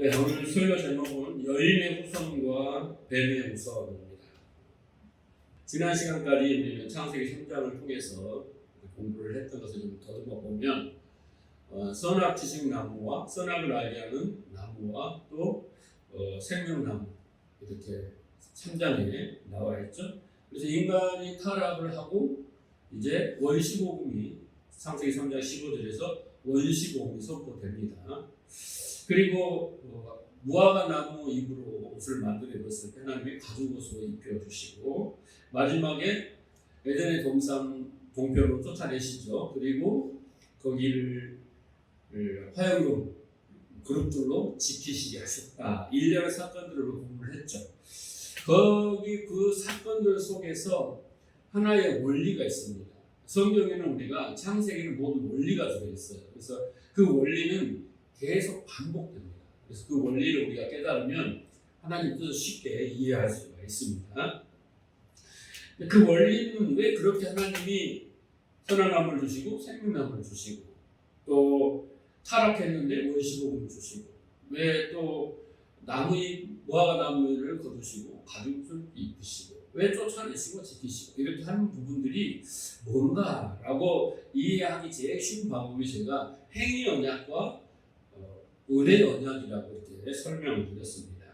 네, 오늘 설교 제목은 여인의 후손과 뱀의 후손입니다. 지난 시간까지 우리는 창세기 3장을 통해서 공부를 했던 것을 좀 더듬어 보면 선악 지식나무와 선악을 알게 하는 나무와 또 생명나무 이렇게 3장에 나와 있죠. 그래서 인간이 타락을 하고 이제 원시복음이 창세기 3장 15절에서 원시복음이 선포됩니다. 그리고 무화과 나무 잎으로 옷을 만들어 입었을 때 하나님이 가죽옷으로 입혀주시고 마지막에 에덴의 동산 동편으로 쫓아내시죠. 그리고 거기를 화염금 그룹들로 지키시게 하셨다. 일련의 사건들을 공부를 했죠. 거기 그 사건들 속에서 하나의 원리가 있습니다. 성경에는 우리가 창세기는 모든 원리가 들어있어요. 그래서 그 원리는 계속 반복됩니다. 그래서 그 원리를 우리가 깨달으면 하나님 뜻을 쉽게 이해할 수가 있습니다. 그 원리는 왜 그렇게 하나님이 선한 나무를 주시고 생명나무를 주시고 또 타락했는데 원시복음을 주시고 왜 또 무화과 나무를 거두시고 가죽을 입히시고 왜 쫓아내시고 지키시고 이렇게 하는 부분들이 뭔가라고 이해하기 제일 쉬운 방법이 제가 행위 언약과 은혜 언약이라고 이렇게 설명을 드렸습니다.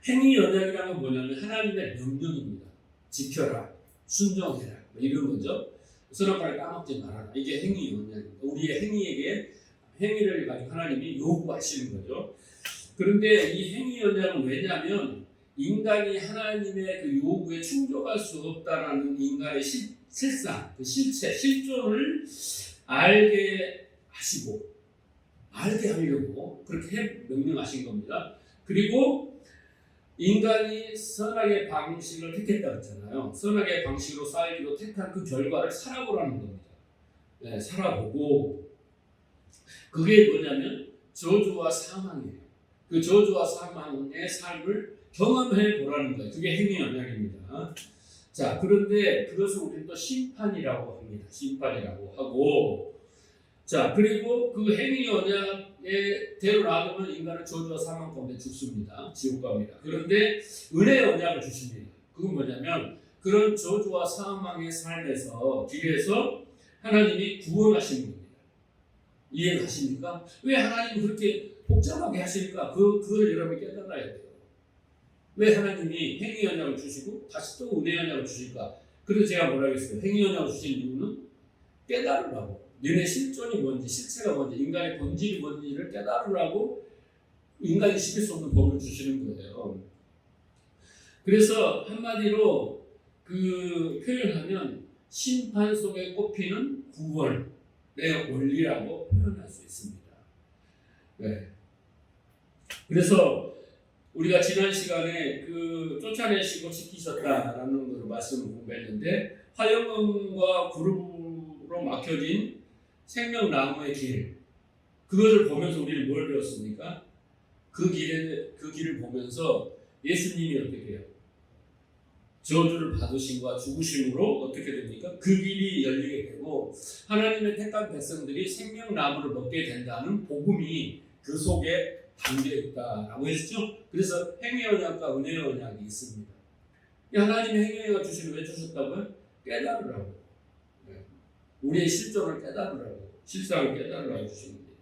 행위 언약이라는 건 뭐냐면 하나님의 명령입니다. 지켜라, 순종해라 이런 거죠. 선악과를 까먹지 말아라. 이게 행위 언약입니다. 우리의 행위를 가지고 하나님이 요구하시는 거죠. 그런데 이 행위 언약은 왜냐하면 인간이 하나님의 그 요구에 충족할 수 없다라는 인간의 실상, 그 실존을 알게 하려고 그렇게 명령하신 겁니다. 그리고 인간이 선악의 방식을 택했다고 했잖아요. 선악의 방식으로 살기로 택한 그 결과를 살아보라는 겁니다. 네, 살아보고 그게 뭐냐면 저주와 사망이에요. 그 저주와 사망의 삶을 경험해 보라는 거예요. 그게 행위 언약입니다. 자, 그런데 그것을 우리는 또 심판이라고 합니다. 심판이라고 하고 자, 그리고 그 행위 언약에 대로 놔두면 인간은 저주와 사망 가운데 죽습니다. 지옥 갑니다. 그런데 은혜 언약을 주십니다. 그건 뭐냐면 그런 저주와 사망의 삶에서 길에서 하나님이 구원하시는 겁니다. 이해가십니까? 왜 하나님이 그렇게 복잡하게 하실까? 그걸 여러분이 깨달아야 돼요. 왜 하나님이 행위 언약을 주시고 다시 또 은혜 언약을 주실까? 그래서 제가 뭐라 했어요? 행위 언약을 주신 이유는 깨달으라고. 너네 실존이 뭔지, 실체가 뭔지, 인간의 본질이 뭔지를 깨달으라고 인간이 지킬 수 없는 법을 주시는 거예요. 그래서 한마디로 그 표현하면 심판 속에 꼽히는 구원의 원리라고 표현할 수 있습니다. 네. 그래서 우리가 지난 시간에 그 쫓아내시고 지키셨다라는 걸 말씀을 공부했는데 화염금과 구름으로 막혀진 생명나무의 길, 그것을 보면서 우리는 뭘 배웠습니까? 그 길을 보면서 예수님이 어떻게 해요? 저주를 받으심과 죽으심으로 어떻게 됩니까? 그 길이 열리게 되고 하나님의 택한 백성들이 생명나무를 먹게 된다는 복음이 그 속에 담겨 있다라고 했죠. 그래서 행위 언약과 은혜 언약이 있습니다. 하나님의 행위 언약을 주시면 왜 주셨다고요? 깨달으라고. 우리의 실존을 깨달으라고, 실상을 깨달으라고 주신 겁니다.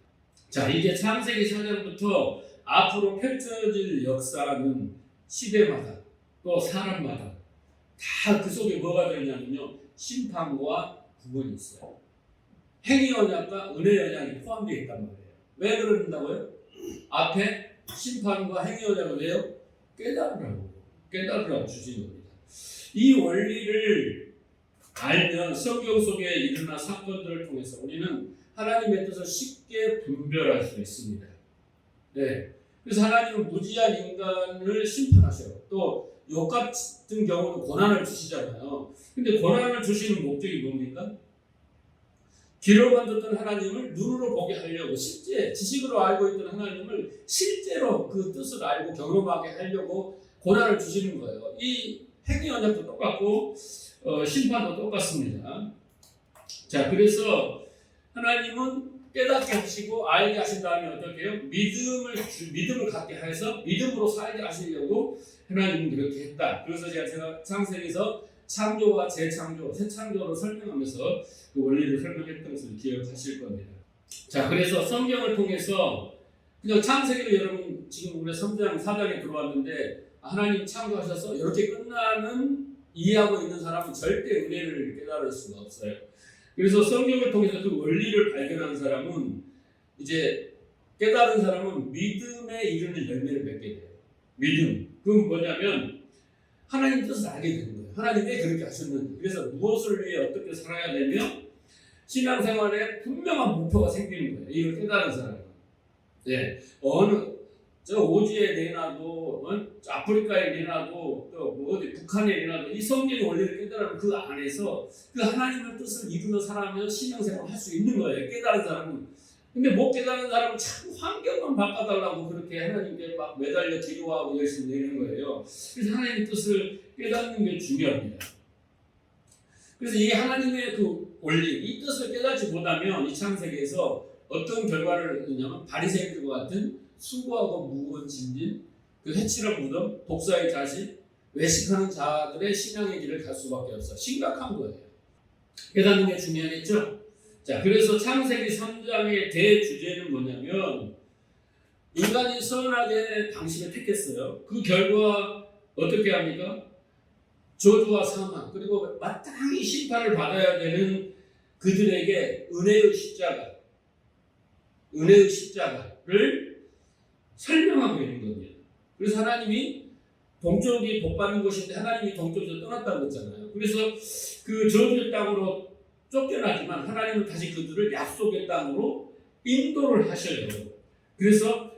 자, 이제 창세기 4장부터 앞으로 펼쳐질 역사는 시대마다 또 사람마다 다 그 속에 뭐가 들어있냐면요, 심판과 구원이 있어요. 행위 언약과 은혜 언약이 포함되어 있단 말이에요. 왜 그런다고요? 앞에 심판과 행위 언약을 왜요? 깨달으라고 주신 겁니다. 이 원리를 알면 성경 속에 일어난 사건들을 통해서 우리는 하나님의 뜻을 쉽게 분별할 수 있습니다. 네. 그래서 하나님은 무지한 인간을 심판하셔요. 또 욥 같은 경우는 고난을 주시잖아요. 근데 고난을 주시는 목적이 뭡니까? 귀로만 듣던 하나님을 눈으로 보게 하려고, 실제 지식으로 알고 있던 하나님을 실제로 그 뜻을 알고 경험하게 하려고 고난을 주시는 거예요. 이 행위 언약도 똑같고 심판도 똑같습니다. 자, 그래서 하나님은 깨닫게 하시고 알게 하신 다음에 어떻게 해요? 믿음을 갖게 해서 믿음으로 살게 하시려고 하나님은 그렇게 했다. 그래서 제가 창세기에서 창조와 재창조, 새 창조를 설명하면서 그 원리를 설명했던 것을 기억하실 겁니다. 자, 그래서 성경을 통해서 그냥 창세기를 여러분 지금 우리 3장, 4장에 들어왔는데 하나님 창조하셔서 이렇게 끝나는 이해하고 있는 사람은 절대 은혜를 깨달을 수가 없어요. 그래서 성경을 통해서 그 원리를 발견한 사람은 이제 깨달은 사람은 믿음에 이르는 열매를 맺게 돼요. 믿음. 그건 뭐냐면 하나님 뜻을 알게 되는 거예요. 하나님 왜 그렇게 하셨는지. 그래서 무엇을 위해 어떻게 살아야 되며 신앙생활에 분명한 목표가 생기는 거예요. 이걸 깨달은 사람은. 네. 저 오지에 내놔도 아프리카에 내놔도 또 어디 북한에 내놔도 이 성경의 원리를 깨달으면 그 안에서 그 하나님의 뜻을 이루며 살아가며 신앙생활을 할 수 있는 거예요. 깨달은 사람은. 근데 못 깨달은 사람은 자꾸 환경만 바꿔달라고 그렇게 하나님께 막 매달려 기도하고 열심히 내는 거예요. 그래서 하나님의 뜻을 깨닫는 게 중요합니다. 그래서 이 하나님의 그 원리, 이 뜻을 깨닫지 못하면 이 창세기에서 어떤 결과를 얻느냐면 바리새인들과 같은 수고하고 무거운 짐진, 그 해치는 무덤, 독사의 자식, 외식하는 자들의 신앙의 길을 갈 수밖에 없어. 심각한 거예요. 깨닫는 게 중요하겠죠? 자, 그래서 창세기 3장의 대주제는 뭐냐면 인간이 선하게 방식을 택했어요. 그 결과 어떻게 합니까? 저주와 사망, 그리고 마땅히 심판을 받아야 되는 그들에게 은혜의 십자가를 설명하고 있는 겁니다. 그래서 하나님이 동쪽이 복 받는 곳인데 하나님이 동쪽에서 떠났다고 했잖아요. 그래서 그 저주의 땅으로 쫓겨나지만 하나님은 다시 그들을 약속의 땅으로 인도를 하셔요. 그래서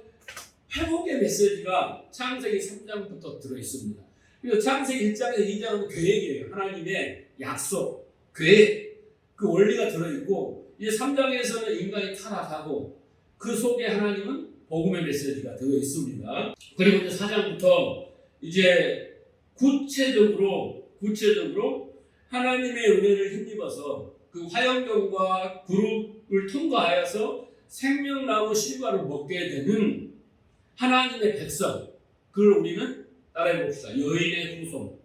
회복의 메시지가 창세기 3장부터 들어있습니다. 그래서 창세기 1장에서 2장은 계획이에요. 하나님의 약속, 계획, 그 원리가 들어있고 이제 3장에서는 인간이 타락하고 그 속에 하나님은 복음의 메시지가 되어 있습니다. 그리고 이제 4장부터 이제 구체적으로 하나님의 은혜를 힘입어서 그 화염병과 그룹을 통과하여서 생명나무 실과를 먹게 되는 하나님의 백성, 그걸 우리는 따라해 봅시다. 여인의 후손이라고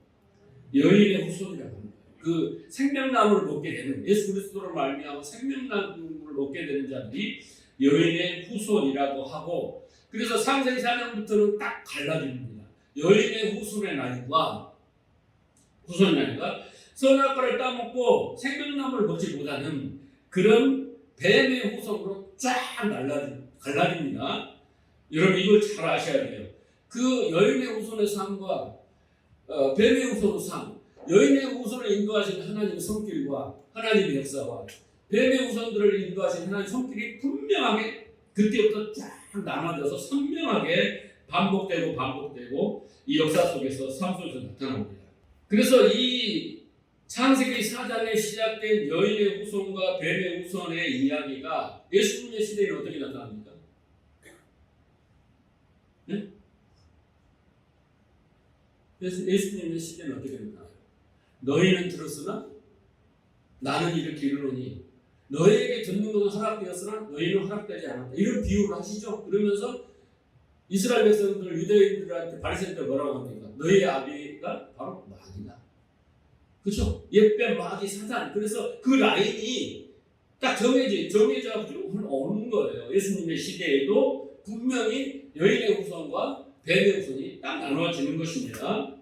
합니다. 그 생명나무를 먹게 되는 예수 그리스도를 말미암아 생명나무를 먹게 되는 자들이 여인의 후손이라고 하고, 그래서 창세기 4장부터는 딱 갈라집니다. 여인의 후손의 나이가 선악과를 따먹고 생명나무를 먹지 못하는 그런 뱀의 후손으로 쫙 갈라집니다. 여러분 이걸 잘 아셔야 돼요. 그 여인의 후손의 삶과 뱀의 후손의 삶, 여인의 후손을 인도하시는 하나님의 손길과 하나님의 역사와 뱀의 후손들을 인도하시는 하나님의 손길이 분명하게 그때부터 쫙 나눠져서 선명하게 반복되고 이 역사 속에서 삶 속에서 나타납니다. 그래서 이 창세기 4장에 시작된 여인의 후손과 뱀의 후손의 이야기가 예수님의 시대에는 어떻게 나타납니까? 네? 예수님의 시대는 어떻게 나타나요? 너희는 들었으나 나는 이렇게 이르노니 너희에게 듣는 것은 허락되었으나 너희는 허락되지 않았다. 이런 비유를 하시죠. 그러면서 이스라엘 백성들, 유대인들한테 바리새인들 뭐라고 합니까? 너희의 아비가 바로 마귀다. 그렇죠? 옛뱀, 마귀, 사단. 그래서 그 라인이 딱 정해져 오는 거예요. 예수님의 시대에도 분명히 여인의 후손과 뱀의 후손이 딱 나눠지는 것입니다.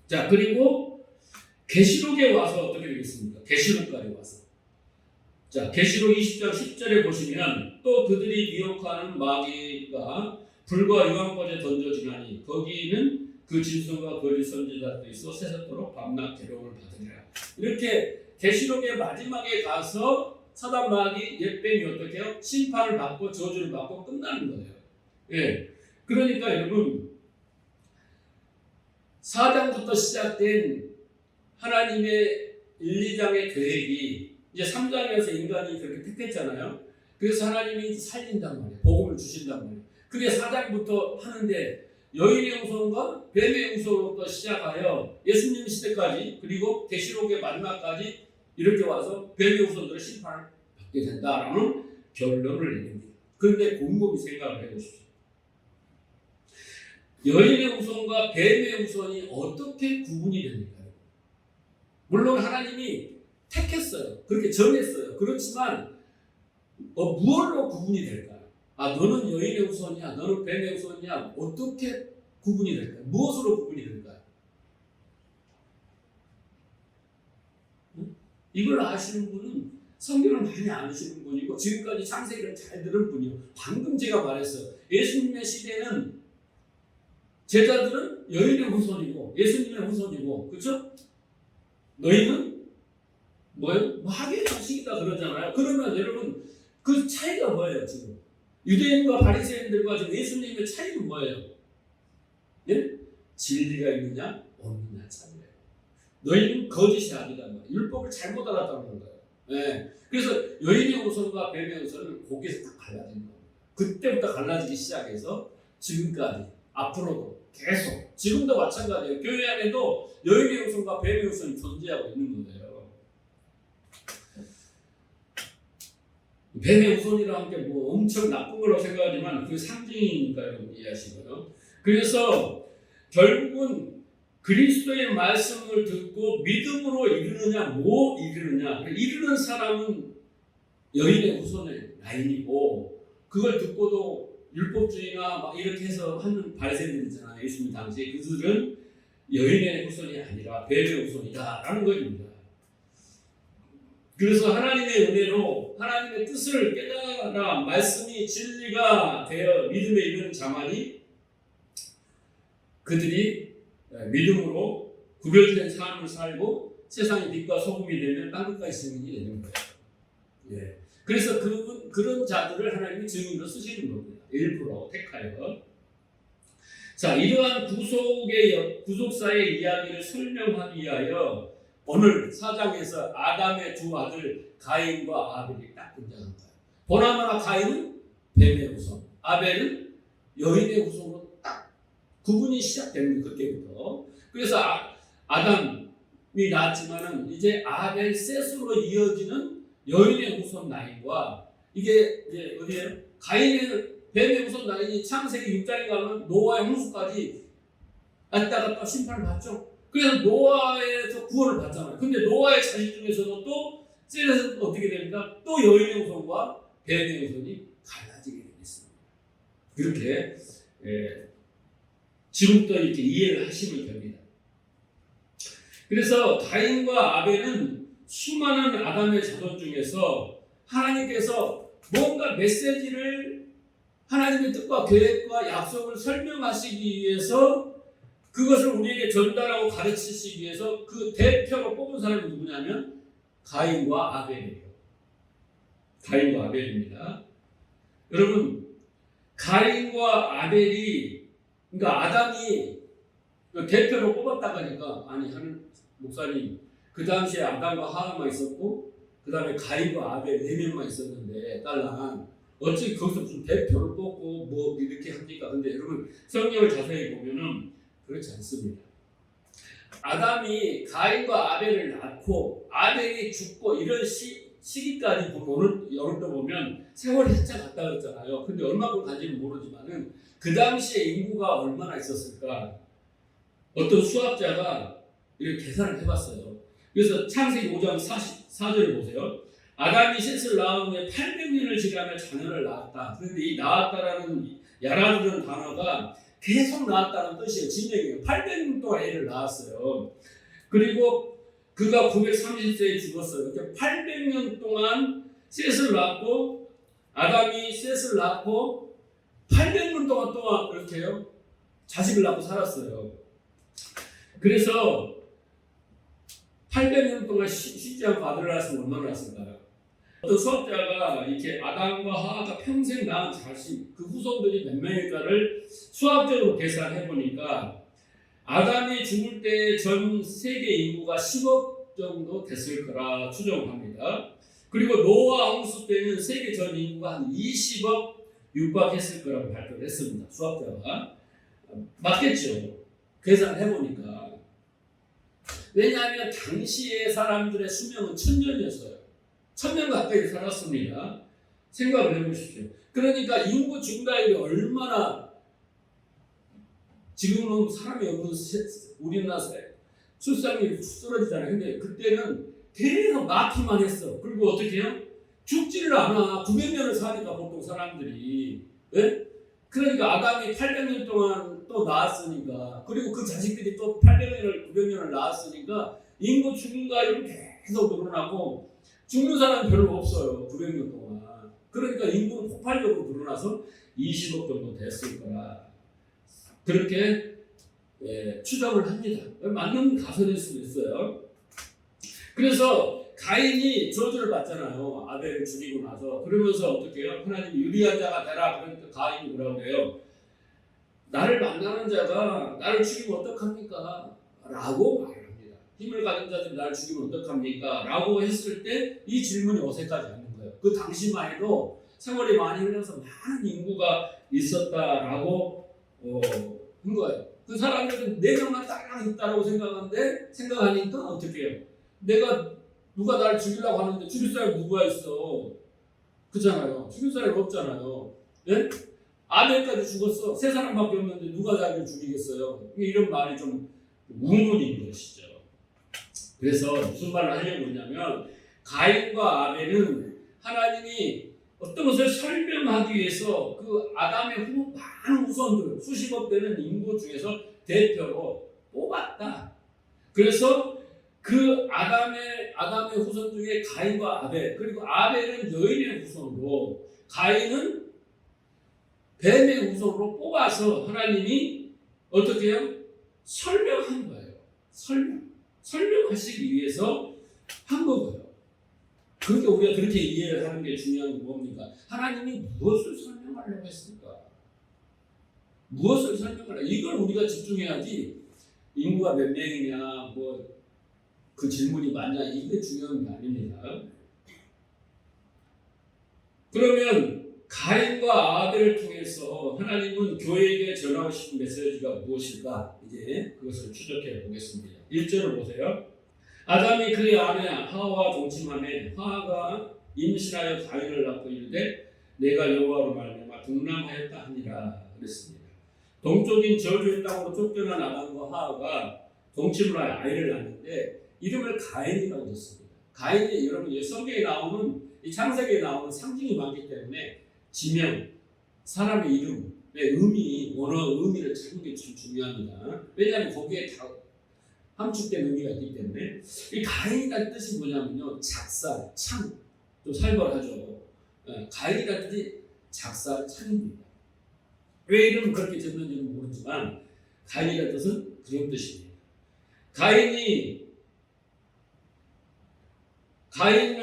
자, 그리고 계시록에 와서 어떻게 되겠습니까? 계시록까지 와서. 자, 계시록 20장 10절에 보시면 또 그들이 미혹하는 마귀가 불과 유황벌에 던져지나니 거기는 그 짐승과 거짓 선지자도 있어 세세토록 밤낮 괴로움을 받으리라. 이렇게 계시록의 마지막에 가서 사단 마귀 옛뱀이 어떻게 해요? 심판을 받고 저주를 받고 끝나는 거예요. 예. 그러니까 여러분 4장부터 시작된 하나님의 1, 2장의 계획이 이제 3장에서 인간이 그렇게 택했잖아요. 그래서 하나님이 살린단 말이에요. 복음을 주신단 말이에요. 그게 4장부터 하는데 여인의 후손과 뱀의 후손부터 시작하여 예수님 시대까지 그리고 계시록의 마지막까지 이렇게 와서 뱀의 후손들의 심판을 받게 된다라는 결론을 내립니다. 그런데 곰곰이 생각을 해보십시오. 여인의 후손과 뱀의 후손이 어떻게 구분이 됩니까? 물론 하나님이 택했어요. 그렇게 정했어요. 그렇지만 무엇로 구분이 될까요? 너는 여인의 후손이야, 너는 뱀의 후손이야. 어떻게 구분이 될까요? 무엇으로 구분이 될까요? 이걸 아시는 분은 성경을 많이 아시는 분이고 지금까지 창세기를 잘 들은 분이요. 방금 제가 말했어요. 예수님의 시대는 제자들은 여인의 후손이고 예수님의 후손이고, 그렇죠? 너희는 뭐예요? 마귀의 자식이다 그러잖아요. 그러면 여러분 그 차이가 뭐예요? 지금 유대인과 바리새인들과 지금 예수님의 차이는 뭐예요? 네? 진리가 있느냐 없느냐 차이예요. 너희는 거짓이 아니다. 율법을 잘못 알았다는 거예요. 네. 그래서 여인의 후손과 뱀의 후손은 거기에서 딱 갈라진 겁니다. 그때부터 갈라지기 시작해서 지금까지 앞으로도 계속 지금도 마찬가지예요. 교회 안에도 여인의 후손과 뱀의 후손이 존재하고 있는 거예요. 뱀의 후손이라는 게 뭐 엄청 나쁜 걸로 생각하지만 그 상징이니까 여러분 이해하시고요. 그래서 결국은 그리스도의 말씀을 듣고 믿음으로 이르느냐 뭐 이르느냐, 이르는 사람은 여인의 후손의 라인이고 그걸 듣고도 율법주의나 막 이렇게 해서 하는 바리새인들 있잖아요. 예수님 당시에 그들은 여인의 후손이 아니라 뱀의 후손이다라는 것입니다. 그래서 하나님의 은혜로 하나님의 뜻을 깨달아 말씀이 진리가 되어 믿음에 이르는 자만이 그들이 믿음으로 구별된 삶을 살고 세상의 빛과 소금이 되면 땅끝까지 증인이 되는 거예요. 예. 그래서 그런 자들을 하나님이 증인으로 쓰시는 겁니다. 일부러 택하여. 자, 이러한 구속사의 이야기를 설명하기 위하여 오늘 4장에서 아담의 두 아들 가인과 아벨이 딱 등장합니다. 보나마나 가인은 뱀의 후손, 아벨은 여인의 후손으로 딱 구분이 시작됩니다. 그때부터. 그래서 아담이 낳았지만은 이제 아벨 셋으로 이어지는 여인의 후손 라인과 이게 이제 어디에요? 가인의 뱀의 후손 라인이 창세기 6장에 가면 노아의 홍수까지 왔다 갔다 심판을 받죠. 그래서 노아에서 구원을 받잖아요. 근데 노아의 자식 중에서도 또 셋에서 어떻게 됩니까? 또 여인의 후손과 뱀의 후손이 갈라지게 되겠습니다. 그렇게 지금부터 이렇게 이해를 하시면 됩니다. 그래서 가인과 아벨은 수많은 아담의 자손 중에서 하나님께서 뭔가 메시지를 하나님의 뜻과 계획과 약속을 설명하시기 위해서 그것을 우리에게 전달하고 가르치시기 위해서 그 대표로 뽑은 사람이 누구냐면 가인과 아벨이에요. 가인과 아벨입니다. 여러분, 가인과 아벨이, 그러니까 아담이 대표로 뽑았다고 하니까, 아니 하는 목사님, 그 당시에 아담과 하와만 있었고 그 다음에 가인과 아벨 4명만 있었는데 딸랑 어찌 거기서 무슨 대표를 뽑고 뭐 이렇게 합니까? 근데 여러분 성경을 자세히 보면은 그렇지 않습니다. 아담이 가인과 아벨을 낳고 아벨이 죽고 이런 시기까지 보면 오늘 또 보면 세월이 한참 갔다 그랬잖아요. 근데 얼마큼 간지는 모르지만은 그 당시에 인구가 얼마나 있었을까? 어떤 수학자가 이렇게 계산을 해봤어요. 그래서 창세기 5장 44절을 보세요. 아담이 셋을 낳은 후에 800년을 지나며 자녀를 낳았다. 그런데 이 낳았다라는 야라는 단어가 계속 낳았다는 뜻이에요. 진행이에요. 800년 동안 애를 낳았어요. 그리고 그가 930세에 죽었어요. 이렇게 800년 동안 셋을 낳고 아담이 셋을 낳고 800년 동안 이렇게요. 자식을 낳고 살았어요. 그래서 800년 동안 쉬지 않고 아들을 낳았으면 얼마나 낳았을까요? 어떤 수학자가 이렇게 아담과 하와가 평생 낳은 자식, 그 후손들이 몇 명일까를 수학적으로 계산해 보니까 아담이 죽을 때 전 세계 인구가 10억 정도 됐을 거라 추정합니다. 그리고 노아 홍수 때는 세계 전 인구가 한 20억 육박했을 거라고 발표를 했습니다. 수학자가. 맞겠죠? 계산해 보니까. 왜냐하면 당시의 사람들의 수명은 1000년이었어요. 1000년 가까이 살았습니다. 생각을 해보십시오. 그러니까 인구 증가율이 얼마나 지금은 사람이 없는 우리나라 출산율이 쓰러지잖아요. 근데 그때는 계속 낳기만 했어. 그리고 어떻게 해요? 죽지를 않아. 900년을 사니까 보통 사람들이. 네? 그러니까 아담이 800년 동안 또 낳았으니까, 그리고 그 자식들이 또 800년을 900년을 낳았으니까 인구 증가율은 계속 늘어나고 죽는 사람은 별로 없어요. 900년 동안. 그러니까 인구는 폭발적으로 늘어나서 20억 정도 됐을 거라. 그렇게 추정을 합니다. 맞는 가설일 수도 있어요. 그래서 가인이 저주를 받잖아요. 아벨을 죽이고 나서. 그러면서 어떻게 해요? 하나님이 유리한 자가 되라. 그러니까 가인이 뭐라고 해요? 나를 만나는 자가 나를 죽이면 어떡합니까? 라고 말을 합니다. 힘을 가진 자들이 나를 죽이면 어떡합니까? 라고 했을 때 이 질문이 어색하지 않는 거예요. 그 당시만 해도 세월이 많이 흘러서 많은 인구가 있었다라고 한 거예요. 그 사람들은 4명만 딱 있다고 생각하니까 어떻게 해요? 누가 나를 죽이려고 하는데 죽일 사람이 누가 있어? 그렇잖아요. 죽일 사람이 없잖아요. 예? 아벨까지 죽었어. 3사람밖에 없는데 누가 자기를 죽이겠어요? 이런 말이 좀 우문인 것이죠. 그래서 무슨 말을 하려고 하냐면 가인과 아벨은 하나님이 어떤 것을 설명하기 위해서 그 아담의 많은 후손들, 수십억 되는 인구 중에서 대표로 뽑았다. 그래서 그 아담의 후손 중에 가인과 아벨, 그리고 아벨은 여인의 후손으로, 가인은 뱀의 후손으로 뽑아서 하나님이 어떻게 해요? 설명한 거예요. 설명하시기 위해서 한 거고요. 그러니까 우리가 그렇게 이해를 하는 게 중요한 게 뭡니까? 하나님이 무엇을 설명하려고 했을까? 무엇을 설명하려고? 이걸 우리가 집중해야지 인구가 몇 명이냐, 그 질문이 맞냐, 이게 중요한 게 아닙니다. 그러면 가인과 아벨을 통해서 하나님은 교회에게 전하고 싶은 메시지가 무엇일까? 이제 그것을 추적해 보겠습니다. 1절을 보세요. 아담이 그의 아내 하와와 동침하매 하와가 임신하여 가인을 낳고 이르되 내가 여호와로 말미암아 등남하였다 하니라 그랬습니다. 동쪽인 저주의 땅으로 쫓겨난 아담과 하와가 동침을 하여 아이를 낳는데 이름을 가인이라고 줬습니다. 가인이 여러분 성경에 나오는 이 창세기에 나오는 상징이 많기 때문에 지명, 사람의 이름의 원어 의미를 찾는 게 참 중요합니다. 왜냐하면 거기에 다 함축된 의미가 있기 때문에. 이 가인이라는 뜻이 뭐냐면요, 작살, 창, 좀 살벌하죠. 가인이라는 뜻이 작살, 창입니다. 왜 이름을 그렇게 지었는지는 모르지만 가인이라는 뜻은 그런 뜻입니다. 가인을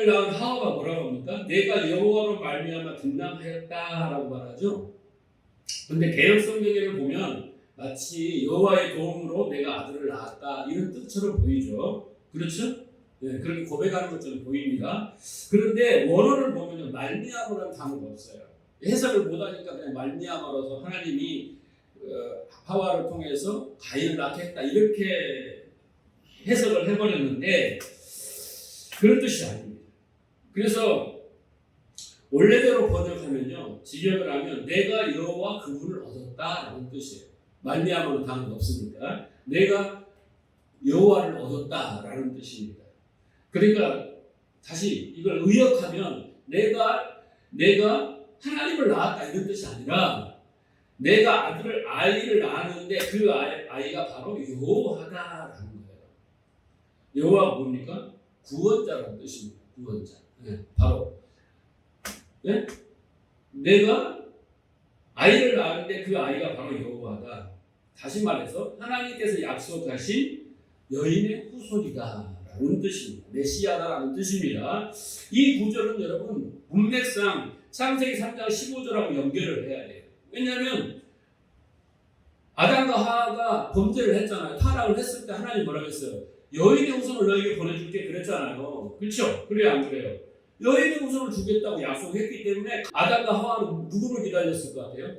낳은 하와가 뭐라고 합니까? 내가 여호와로 말미암아 등남하였다라고 말하죠. 근데 개역 성경에를 보면 마치 여호와의 도움으로 내가 아들을 낳았다 이런 뜻처럼 보이죠. 그렇죠? 네, 그렇게 고백하는 것처럼 보입니다. 그런데 원어를 보면요, 말미암으라는 단어가 없어요. 해석을 못하니까 그냥 말미암아라서 하나님이 하와를 통해서 가인을 낳게 했다 이렇게 해석을 해버렸는데 그런 뜻이 아닙니다. 그래서 원래대로 번역하면요, 직역을 하면 내가 여호와 그분을 얻었다라는 뜻이에요. 말미암아는 단어가 없으니까 내가 여호와를 얻었다라는 뜻입니다. 그러니까 다시 이걸 의역하면 내가 하나님을 낳았다 이런 뜻이 아니라 내가 아이를 낳았는데 그 아이가 바로 여호와다라는 거예요. 여호와가 뭡니까? 구원자라는 뜻입니다. 구원자. 네, 바로. 네? 내가 아이를 낳았는데 그 아이가 바로 여호와다. 다시 말해서 하나님께서 약속하신 여인의 후손이다라는 뜻입니다. 메시아다라는 뜻입니다. 이 구절은 여러분 문맥상 창세기 3장 15절하고 연결을 해야 돼요. 왜냐하면 아담과 하와가 범죄를 했잖아요. 타락을 했을 때 하나님 뭐라고 했어요? 여인의 후손을 너에게 보내줄게 그랬잖아요. 그렇죠? 그래요, 안 그래요? 여인의 후손을 주겠다고 약속했기 때문에 아담과 하와는 누구를 기다렸을 것 같아요?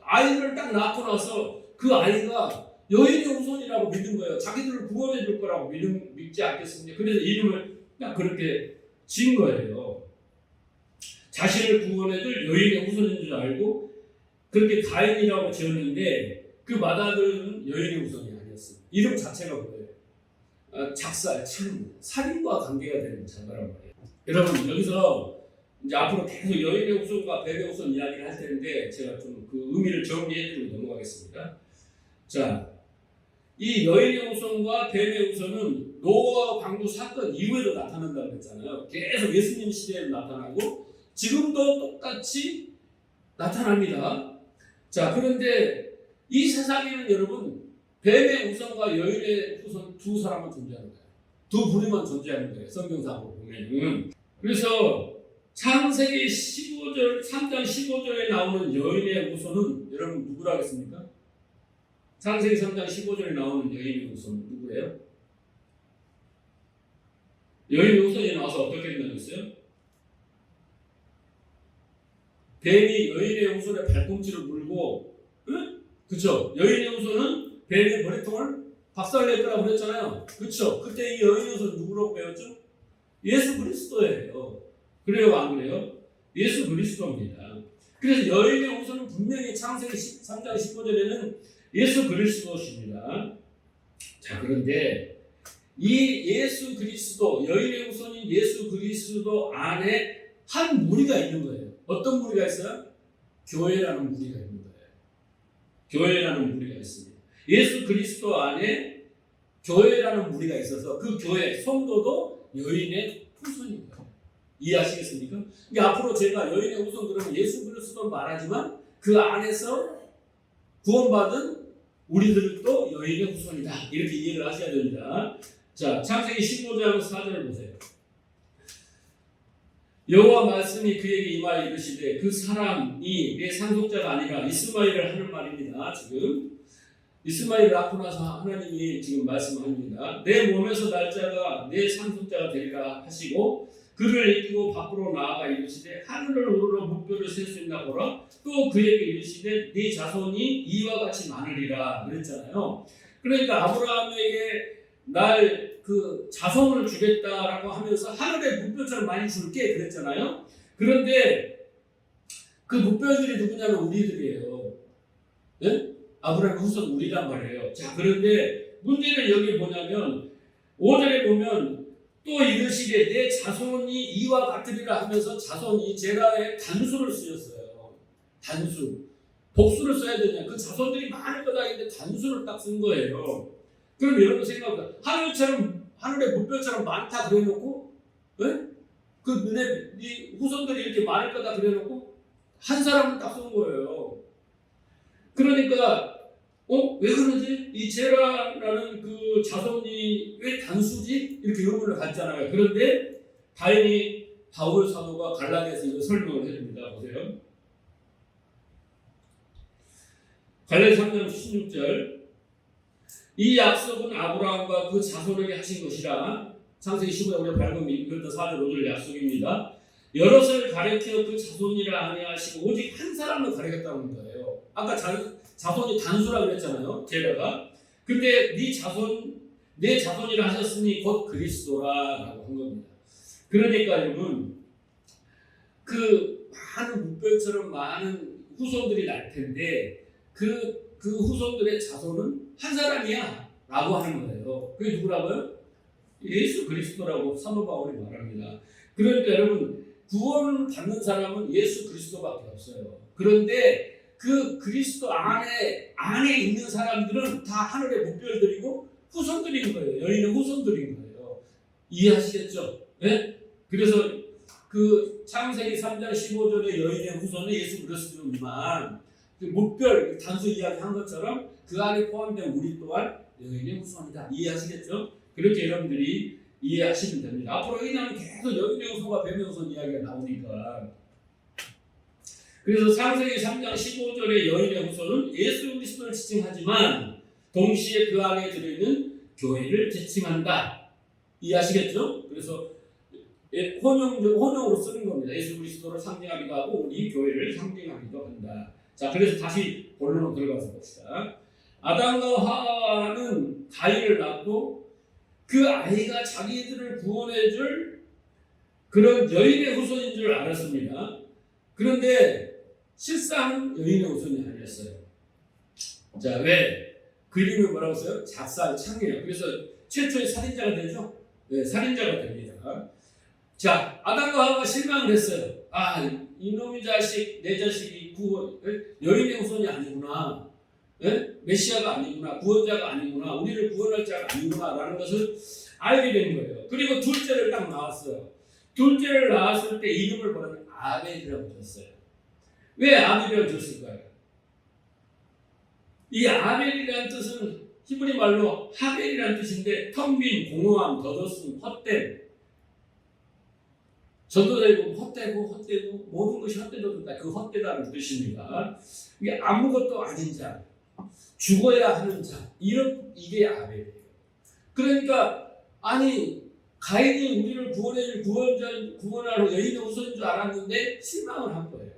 아이를 딱 낳고 나서 그 아이가 여인의 후손이라고 믿은 거예요. 자기들을 구원해 줄 거라고 믿지 않겠습니까? 그래서 이름을 딱 그렇게 지은 거예요. 자신을 구원해줄 여인의 후손인 줄 알고 그렇게 가인이라고 지었는데 그 맏아들은 여인의 후손이 아니었습니다. 이름 자체가 뭐예요? 작살, 참, 살인과 관계가 되는 자가란 말이에요. 여러분 여기서 이제 앞으로 계속 여인의 후손과 뱀의 후손 이야기를 할 텐데 제가 좀 그 의미를 정리해드리고 넘어가겠습니다. 자, 이 여인의 후손과 뱀의 후손은 노아 방주 사건 이후에도 나타난다고 했잖아요. 계속 예수님 시대에도 나타나고 지금도 똑같이 나타납니다. 자, 그런데 이 세상에는 여러분 뱀의 후손과 여인의 후손 두 사람만 존재하는 거예요. 두 부류만 존재하는 거예요. 성경상으로 보면은. 그래서 창세기 15절, 3장 15절에 나오는 여인의 후손은 여러분 누구라겠습니까? 창세기 3장 15절에 나오는 여인의 후손은 누구예요? 여인의 후손이 나와서 어떻게 된다고했어요? 뱀이 여인의 후손의 발꿈치를 물고, 응? 그쵸? 여인의 후손은 뱀의 머리통을 박살냈더라고 그랬잖아요. 그쵸? 그때 이 여인의 후손 누구라고 배웠죠? 예수 그리스도예요. 그래요, 안 그래요? 예수 그리스도입니다. 그래서 여인의 후손은 분명히 창세기 3장 15절에는 예수 그리스도십니다. 자, 그런데 이 예수 그리스도, 여인의 후손인 예수 그리스도 안에 한 무리가 있는 거예요. 어떤 무리가 있어요? 교회라는 무리가 있는 거예요. 교회라는 무리가 있습니다. 예수 그리스도 안에 교회라는 무리가 있어서 그 교회, 성도도 여인의 후손인 거예요. 이해하시겠습니까? 그러니까 앞으로 제가 여인의 후손 그러면 예수 그리스도 말하지만 그 안에서 구원받은 우리들도 여인의 후손이다. 이렇게 이해를 하셔야 됩니다. 자, 창세기 15장 4절을 보세요. 여호와 말씀이 그에게 임하여 이르시되 그 사람이 내 상속자가 아니라 이스마엘을 하는 말입니다. 지금 이스마엘을 낳고 나서 하나님이 지금 말씀합니다. 내 몸에서 날 자가 내 상속자가 되리라 하시고 그를 이끌고 밖으로 나아가 이르시되 하늘을 오르러 목표를 셀 수 있나 보라. 또 그에게 이르시되 네 자손이 이와 같이 많으리라 그랬잖아요. 그러니까 아브라함에게 날 그 자손을 주겠다라고 하면서 하늘의 목표처럼 많이 줄게 그랬잖아요. 그런데 그 목표들이 누구냐면 우리들이에요. 네? 아브라함 후손 우리란 말이에요. 자, 그런데 문제는 여기 뭐냐면 5절에 보면 또 이르시되 내 자손이 이와 같으리라 하면서 자손이 제라의 단수를 쓰였어요. 단수. 복수를 써야 되냐. 그 자손들이 많을 거다 했는데 단수를 딱 쓴 거예요. 그럼 여러분 생각해보세요. 하늘의 목표처럼 많다 그래놓고 네? 그 네 후손들이 이렇게 많을 거다 그래놓고 한 사람은 딱 쓴 거예요. 그러니까 왜 그러지? 이 제라라는 그 자손이 왜 단수지? 이렇게 의문을 갖잖아요. 그런데 다행히 바울 사도가 갈라디아서 이거 설명을 해줍니다. 보세요. 갈라디아 3장 16절 이 약속은 아브라함과 그 자손에게 하신 것이라. 창세기 15장 우리가 밟으면 이것도 4절 5절 약속입니다. 여럿을 가리켜 그 자손이라 아니하시고 오직 한 사람을 가리켰다는 거예요. 아까 자손이 단수라 그랬잖아요. 제라가. 근데 내 자손이라 하셨으니 곧 그리스도라라고 한 겁니다. 그러니까 여러분 그 많은 무별처럼 많은 후손들이 날 텐데 그 후손들의 자손은 한 사람이야 라고 하는 거예요. 그게 누구라고요? 예수 그리스도라고 사도 바울이 말합니다. 그러니까 여러분 구원 받는 사람은 예수 그리스도밖에 없어요. 그런데 그 그리스도 안에 있는 사람들은 다 하늘의 목별들이고 후손들인 거예요. 여인은 후손들인 거예요. 이해하시겠죠? 네? 그래서 그 창세기 3장 15절의 여인의 후손은 예수 그리스도지만 그 목별 단수 이야기한 것처럼 그 안에 포함된 우리 또한 여인의 후손이다. 이해하시겠죠? 그렇게 여러분들이 이해하시면 됩니다. 앞으로 이나는 계속 여인의 후손과 뱀의 후손 이야기가 나오니까. 그래서 창세기 3장 15절의 여인의 후손은 예수 그리스도를 지칭하지만 동시에 그 안에 들어있는 교회를 지칭한다. 이해하시겠죠? 그래서 혼용으로 쓰는 겁니다. 예수 그리스도를 상징하기도 하고 우리 교회를 상징하기도 한다. 자, 그래서 다시 본론으로 들어가서 봅시다. 아담과 하와는 가인을 낳고 그 아이가 자기들을 구원해줄 그런 여인의 후손인 줄 알았습니다. 그런데 실상은 여인의 후손이 아니었어요. 자, 왜? 그 이름이 뭐라고 써요? 작살창이에요. 그래서 최초의 살인자가 되죠? 네, 살인자가 됩니다. 자, 아담과 하와가 실망을 했어요. 아, 이놈의 자식, 내 자식이 여인의 후손이 아니구나. 네? 메시아가 아니구나. 구원자가 아니구나. 우리를 구원할 자가 아니구나. 라는 것을 알게 된 거예요. 그리고 둘째를 딱 낳았어요. 둘째를 낳았을 때 이름을 뭐냐면 아벨이라고 줬어요. 왜 아벨이라고 줬을까요? 이 아벨이라는 뜻은 히브리 말로 하벨이라는 뜻인데 텅 빈, 공허함, 덧없음, 헛됨. 전도되고 헛되고 모든 것이 헛되다. 그 헛되다는 뜻입니다. 이게 아무것도 아닌 자, 죽어야 하는 자, 이게 아벨이에요. 그러니까 아니 가인이 우리를 구원하러 여인의 후손인 줄 알았는데 실망을 한 거예요.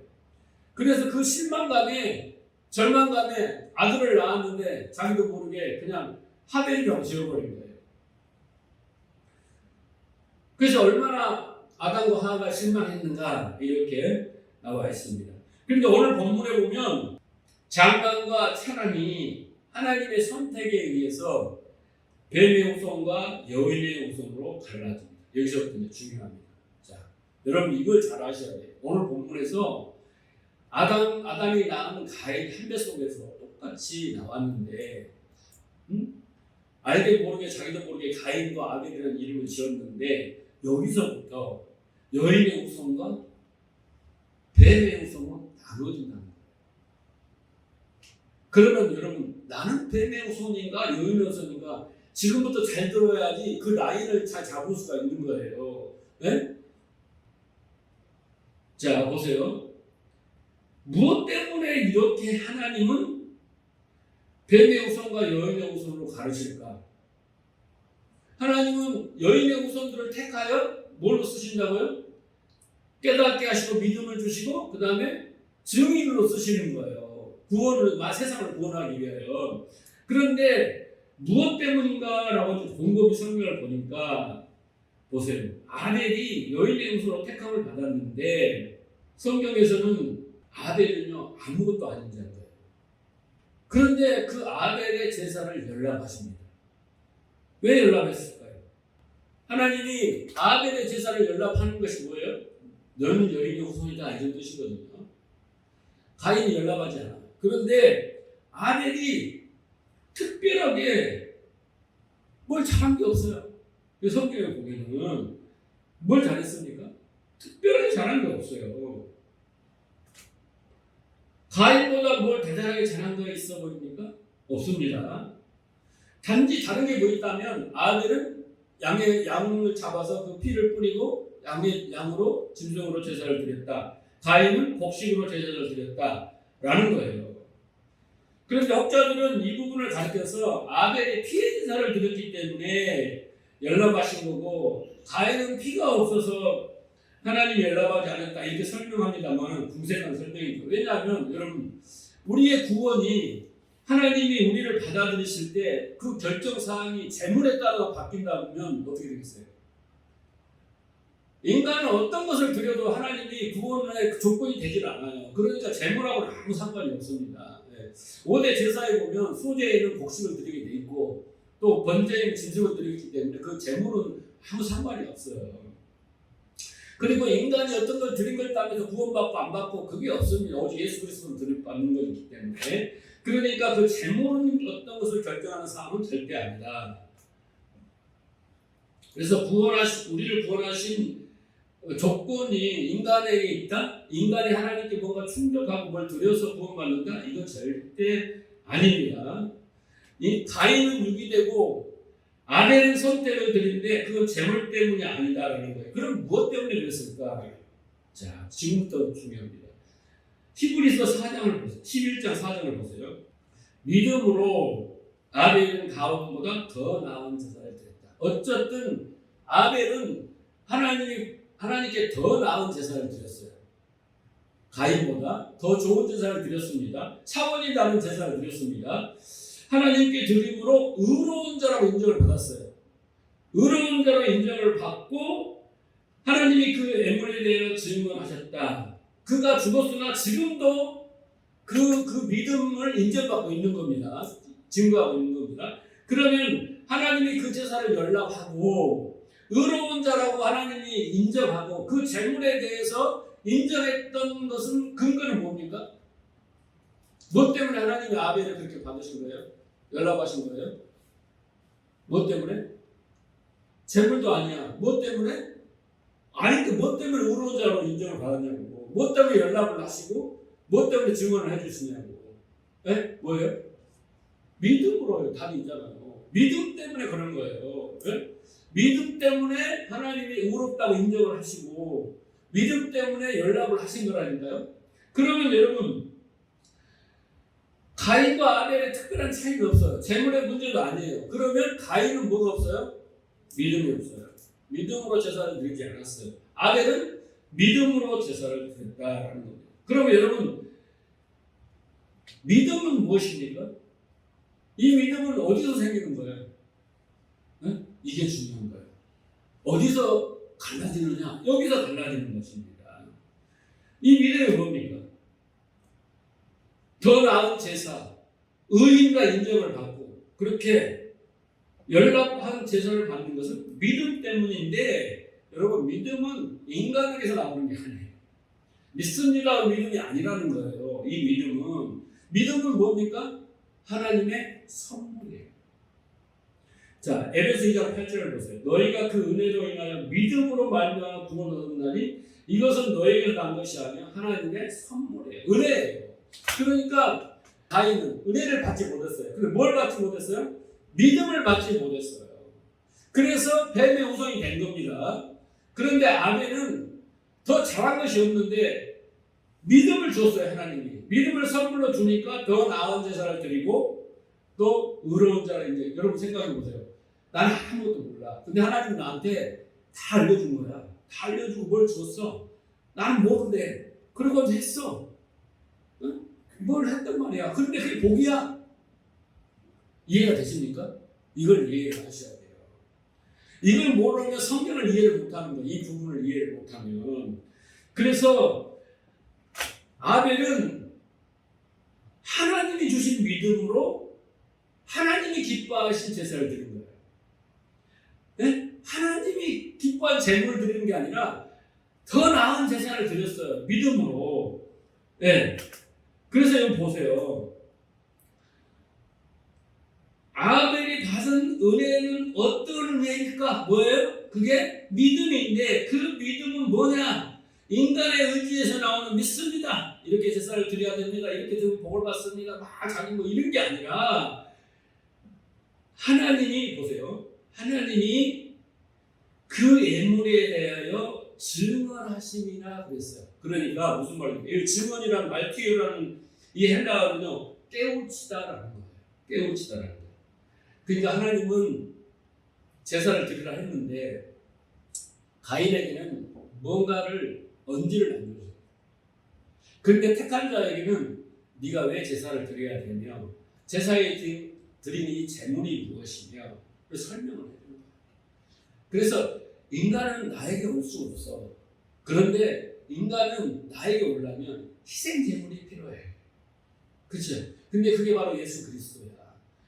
그래서 그 실망감에 절망감에 아들을 낳았는데 자기도 모르게 그냥 하벨이라고 지어버린 거예요. 그래서 얼마나 아담과 하와가 실망했는가 이렇게 나와 있습니다. 그런데 오늘 본문에 보면 장관과 차남이 하나님의 선택에 의해서 뱀의 후손과 여인의 후손으로 갈라집니다. 여기서부터 중요합니다. 자, 여러분 이걸 잘 아셔야 돼요. 오늘 본문에서 아담이 낳은 가인 한 뱃속에서 똑같이 나왔는데 알게 모르게 자기도 모르게 가인과 아벨이라는 이름을 지었는데 여기서부터 여인의 후손과 뱀의 후손으로 나눠진다는 거예요. 그러면 여러분 나는 뱀의 후손인가 여인의 후손인가 지금부터 잘 들어야지 그 라인을 잘 잡을 수가 있는 거예요. 네? 자 보세요. 무엇 때문에 이렇게 하나님은 뱀의 후손과 여인의 후손으로 가르칠까? 하나님은 여인의 후손들을 택하여 뭘로 쓰신다고요? 깨닫게 하시고 믿음을 주시고 그 다음에 증인으로 쓰시는 거예요. 세상을 구원하기 위하여. 그런데 무엇 때문인가라고 곰곰이 설명을 보니까 보세요. 아벨이 여인의 후손으로 택함을 받았는데 성경에서는 아벨은요 아무것도 아닌 자인 거예요. 그런데 그 아벨의 제사를 연락하십니다. 왜 연락했을까요? 하나님이 아벨의 제사를 연락하는 것이 뭐예요? 너는 여인의 후손이다 이런 뜻이거든요. 가인이 연락하지 않아. 그런데 아벨이 특별하게 뭘 잘한 게 없어요. 성경에 보면은 뭘 잘했습니까? 특별하게 잘한 게 없어요. 가인보다 뭘 대단하게 잘한 거 있어 보입니까? 없습니다. 단지 다른 게 뭐 있다면 아벨은 양을 잡아서 그 피를 뿌리고 양으로 짐승으로 제사를 드렸다. 가인은 곡식으로 제사를 드렸다라는 거예요. 그런데 학자들은 이 부분을 가르쳐서 아벨이 피의 제사를 드렸기 때문에 연락하신 거고 가인은 피가 없어서 하나님이 연락하지 않았다 이렇게 설명합니다만 궁색한 설명이죠. 왜냐하면 여러분 우리의 구원이 하나님이 우리를 받아들이실 때 그 결정사항이 재물에 따라 바뀐다면 어떻게 되겠어요? 인간은 어떤 것을 드려도 하나님이 구원의 조건이 되질 않아요. 그러니까 재물하고는 아무 상관이 없습니다. 5대 제사에 보면 소제에는 곡식을 드리게 돼 있고 또 번제에는 짐승을 드리기 때문에 그 재물은 아무 상관이 없어요. 그리고 인간이 어떤 걸 드린 걸 따라서 구원받고 안 받고 그게 없습니다. 오직 예수 그리스도를 받는 것이기 때문에. 그러니까 그 재물은 어떤 것을 결정하는 사항은 절대 아니다. 그래서 우리를 구원하신 조건이 인간에게 있다? 인간이 하나님께 뭔가 충족하고 뭘 드려서 구원받는다? 이건 절대 아닙니다. 이 가인은 유기되고 아벨은 선택을 드리는데 그건 재물 때문이 아니다라는 거예요. 그럼 무엇 때문에 그랬을까? 자, 지금부터 중요합니다. 히브리서 4장을 보세요. 11장 4장을 보세요. 믿음으로 아벨은 가인보다 더 나은 제사를 드렸다. 어쨌든 아벨은 하나님께 더 나은 제사를 드렸어요. 가인보다 더 좋은 제사를 드렸습니다. 차원이 다른 제사를 드렸습니다. 하나님께 드림으로 의로운 자라고 인정을 받았어요. 의로운 자로 인정을 받고 하나님이 그 애물에 대해 증언하셨다. 그가 죽었으나 지금도 그 믿음을 인정받고 있는 겁니다. 증거하고 있는 겁니다. 그러면 하나님이 그 제사를 연락하고 의로운 자라고 하나님이 인정하고 그 재물에 대해서 인정했던 것은 근거는 뭡니까? 뭐 때문에 하나님이 아벨을 그렇게 받으신 거예요? 연락하신 거예요? 뭐 때문에? 재물도 아니야. 뭐 때문에? 아니, 뭐 때문에 의로운 자로 인정을 받았냐고. 뭐 때문에 연락을 하시고, 뭐 때문에 증언을 해주시냐고. 예? 뭐예요? 믿음으로요. 답이 있잖아요. 믿음 때문에 그런 거예요. 예? 믿음 때문에 하나님이 의롭다고 인정을 하시고, 믿음 때문에 연락을 하신 거라니까요. 그러면 여러분, 가인과 아벨의 특별한 차이가 없어요. 재물의 문제도 아니에요. 그러면 가인은 뭐가 없어요? 믿음이 없어요. 믿음으로 제사를 드리지 않았어요. 아벨은 믿음으로 제사를 드렸다라는 겁니다. 그러면 여러분, 믿음은 무엇입니까? 이 믿음은 어디서 생기는 거예요? 네? 이게 중요한 거예요. 어디서 갈라지느냐? 여기서 갈라지는 것입니다. 이 믿음이 뭡니까? 더 나은 제사, 의인과 인정을 받고 그렇게 연락한 제사를 받는 것은 믿음 때문인데, 여러분, 믿음은 인간에게서 나오는 게 아니에요. 믿습니다가 믿음이 아니라는 거예요. 이 믿음은 뭡니까? 하나님의 선물이에요. 자, 에베소 2장 8절을 보세요. 너희가 그 은혜로 인하여 믿음으로 말미암아 구원을 얻는다니 이것은 너희에게 난 것이 아니라 하나님의 선물이에요. 은혜예요. 그러니까 가인은 은혜를 받지 못했어요. 근데 뭘 받지 못했어요? 믿음을 받지 못했어요. 그래서 뱀의 후손이 된 겁니다. 그런데 아벨은 더 잘한 것이 없는데 믿음을 줬어요. 하나님이 믿음을 선물로 주니까 더 나은 제사를 드리고 또 의로운 자를 이제 여러분 생각해 보세요. 나는 아무것도 몰라. 근데 하나님은 나한테 다 알려준 거야. 다 알려주고 뭘 줬어. 나는 모르는데 그런 건 했어. 응? 뭘 했단 말이야. 그런데 그게 복이야. 이해가 되십니까? 이걸 이해하셔야 돼요. 이걸 모르면 성경을 이해를 못하는 거예요. 이 부분을 이해를 못하면. 그래서 아벨은 하나님이 주신 믿음으로 하나님이 기뻐하신 제사를 드린 거예요. 네? 하나님이 기뻐한 제물을 드리는 게 아니라 더 나은 제사를 드렸어요. 믿음으로. 네. 그래서 여기 보세요. 아벨이 받은 은혜는 어떤 은혜일까? 뭐예요? 그게 믿음인데 그 믿음은 뭐냐? 인간의 의지에서 나오는 믿습니다. 이렇게 제사를 드려야 됩니다. 이렇게 되면 복을 받습니다. 막 자기 뭐 이런 게 아니라 하나님이 보세요. 하나님이 그 예물에 대하여 증언하심이라 그랬어요. 그러니까 무슨 말입니까? 이 증언이라는 말티유라는 이 헬라어는요, 깨우치다라는 거예요. 깨우치다라는 거예요. 그러니까 하나님은 제사를 드리라 했는데 가인에게는 뭔가를 언지를 안 줬어요. 그런데 택한 자에게는 네가 왜 제사를 드려야 되며 제사에 드린 이 제물이 무엇이며 설명을 해주는 거예요. 그래서 인간은 나에게 올 수 없어. 그런데 인간은 나에게 오려면 희생 제물이 필요해. 그렇죠? 근데 그게 바로 예수 그리스도야.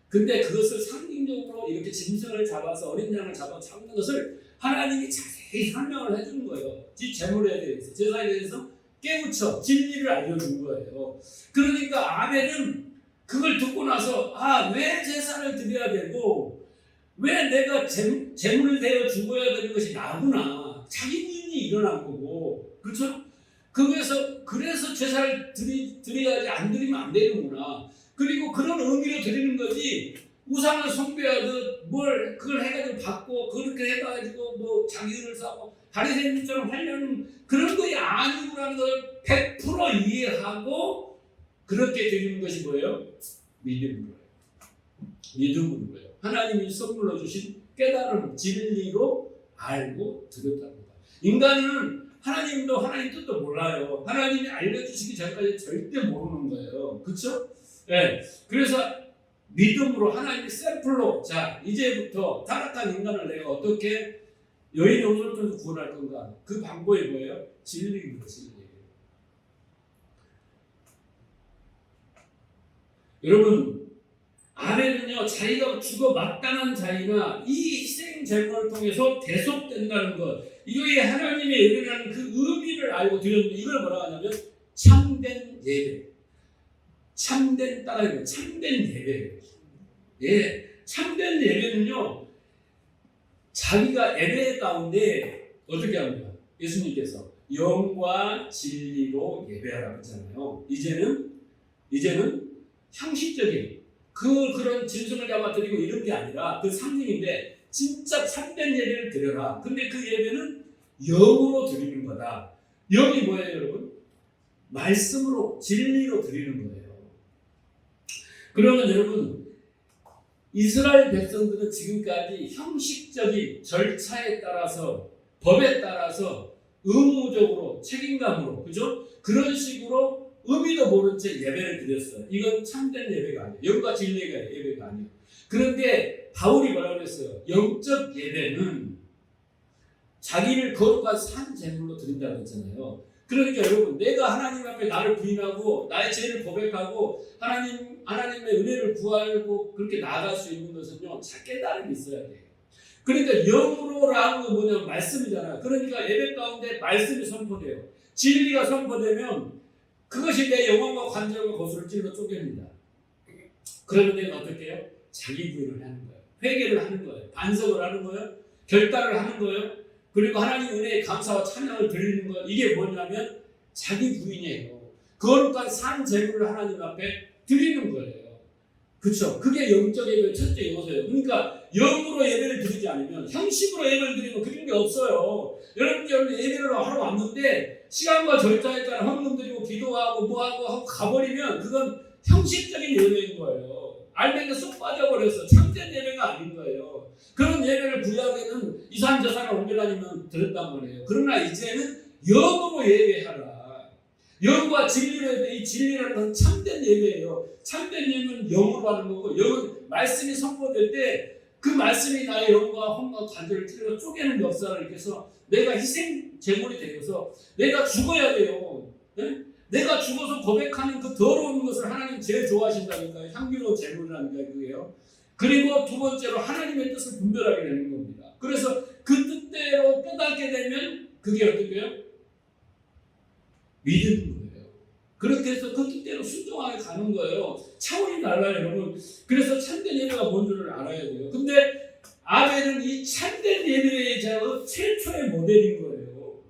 근데 그것을 상징적으로 이렇게 짐승을 잡아서 어린 양을 잡아 잡는 것을 하나님이 자세히 설명을 해주는 거예요. 제물에 대해서, 제사에 대해서 깨우쳐 진리를 알려준 거예요. 그러니까 아벨은 그걸 듣고 나서 왜 제사를 드려야 되고 왜 내가 제물을 대어 죽어야 되는 것이 나구나. 자기 부인이 일어난 거고, 그렇죠? 그래서 제사를 드려야지 안 드리면 안 되는구나. 그리고 그런 의미로 드리는 거지 우상을 숭배하듯 뭘 그걸 해가지고 받고 그렇게 해가지고 뭐 자기 은을 쌓고 바리새인처럼 하려는 그런 것이 아니구나는 걸 100% 이해하고 그렇게 드리는 것이 뭐예요? 믿음으로요. 믿음으로요. 하나님이 선물로 주신 깨달음, 진리로 알고 드렸답니다. 인간은 하나님도 하나님 뜻도 몰라요. 하나님이 알려주시기 전까지 절대 모르는 거예요. 그렇죠? 네. 그래서 믿음으로 하나님이 샘플로 자 이제부터 타락한 인간을 내가 어떻게 여인의 옷을 통해서 구원할 건가? 그 방법이 뭐예요? 진리입니다. 진리. 여러분, 아벨은요, 자기가 죽어 마땅한 자이나 이 희생 제물을 통해서 대속된다는 것, 이거에 하나님의 예배라는 그 의미를 알고 드렸는데, 이걸 뭐라고 하냐면 참된 예배, 참된 따라요, 참된 예배. 예, 참된 예배는요, 자기가 예배 가운데 어떻게 합니까? 예수님께서 영과 진리로 예배하라고 했잖아요. 이제는 형식적인 그런 짐승을 잡아드리고 이런 게 아니라 그 상징인데 진짜 참된 예배를 드려라. 근데 그 예배는 영으로 드리는 거다. 영이 뭐예요, 여러분? 말씀으로, 진리로 드리는 거예요. 그러면 여러분, 이스라엘 백성들은 지금까지 형식적인 절차에 따라서, 법에 따라서 의무적으로, 책임감으로, 그죠? 그런 식으로 의미도 모른 채 예배를 드렸어요. 이건 참된 예배가 아니에요. 영과 진리가 예배가 아니에요. 그런데 바울이 뭐라고 했어요? 영적 예배는 자기를 거룩한 산 제물로 드린다고 했잖아요. 그러니까 여러분, 내가 하나님 앞에 나를 부인하고 나의 죄를 고백하고 하나님의 은혜를 구하고 그렇게 나아갈 수 있는 것은요, 깨달음이 있어야 돼요. 그러니까 영으로라는 건 뭐냐면 말씀이잖아요. 그러니까 예배 가운데 말씀이 선포돼요. 진리가 선포되면 그것이 내 영혼과 관절과 거수를 찔러 쪼갭니다. 그러면 내가 어떻게 해요? 자기 부인을 하는 거예요. 회개를 하는 거예요. 반성을 하는 거예요. 결단을 하는 거예요. 그리고 하나님 은혜의 감사와 찬양을 드리는 거, 이게 뭐냐면 자기 부인이에요. 거룩한 산 제물을 하나님 앞에 드리는 거예요. 그렇죠? 그게 영적 예배의 첫째 요소예요. 그러니까 영으로 예배를 드리지 않으면, 형식으로 예배를 드리면 그런 게 없어요. 여러분들 예배를 하러 왔는데 시간과 절차에 따라 헌금 드리고 기도하고 뭐하고 하고 가버리면 그건 형식적인 예배인 거예요. 알맹이가 쏙 빠져버려서 참된 예배가 아닌 거예요. 그런 예배를 구약에는 이산 저산을 옮겨다니면 드렸단 말이에요. 그러나 이제는 영으로 예배하라. 영과 진리로 예배, 이 진리라는 건 참된 예배예요. 참된 예배는 영으로 하는 거고, 영은 말씀이 선포될 때 그 말씀이 나의 영과 혼과 관절을 찔러 쪼개는 역사를 일으켜서 내가 희생 제물이 되어서 내가 죽어야 돼요. 네? 내가 죽어서 고백하는 그 더러운 것을 하나님 제일 좋아하신다니까요. 향기로운 제물이라는 게 그게요. 그리고 두 번째로 하나님의 뜻을 분별하게 되는 겁니다. 그래서 그 뜻대로 깨닫게 되면 그게 어떻게 해요? 믿는 거예요. 그렇게 해서 그 뜻대로 순종하게 가는 거예요. 차원이 달라요, 여러분. 그래서 참된 예배가 뭔 줄을 알아야 돼요. 근데 아벨은 이 참된 예배의 최초의 모델인 거예요.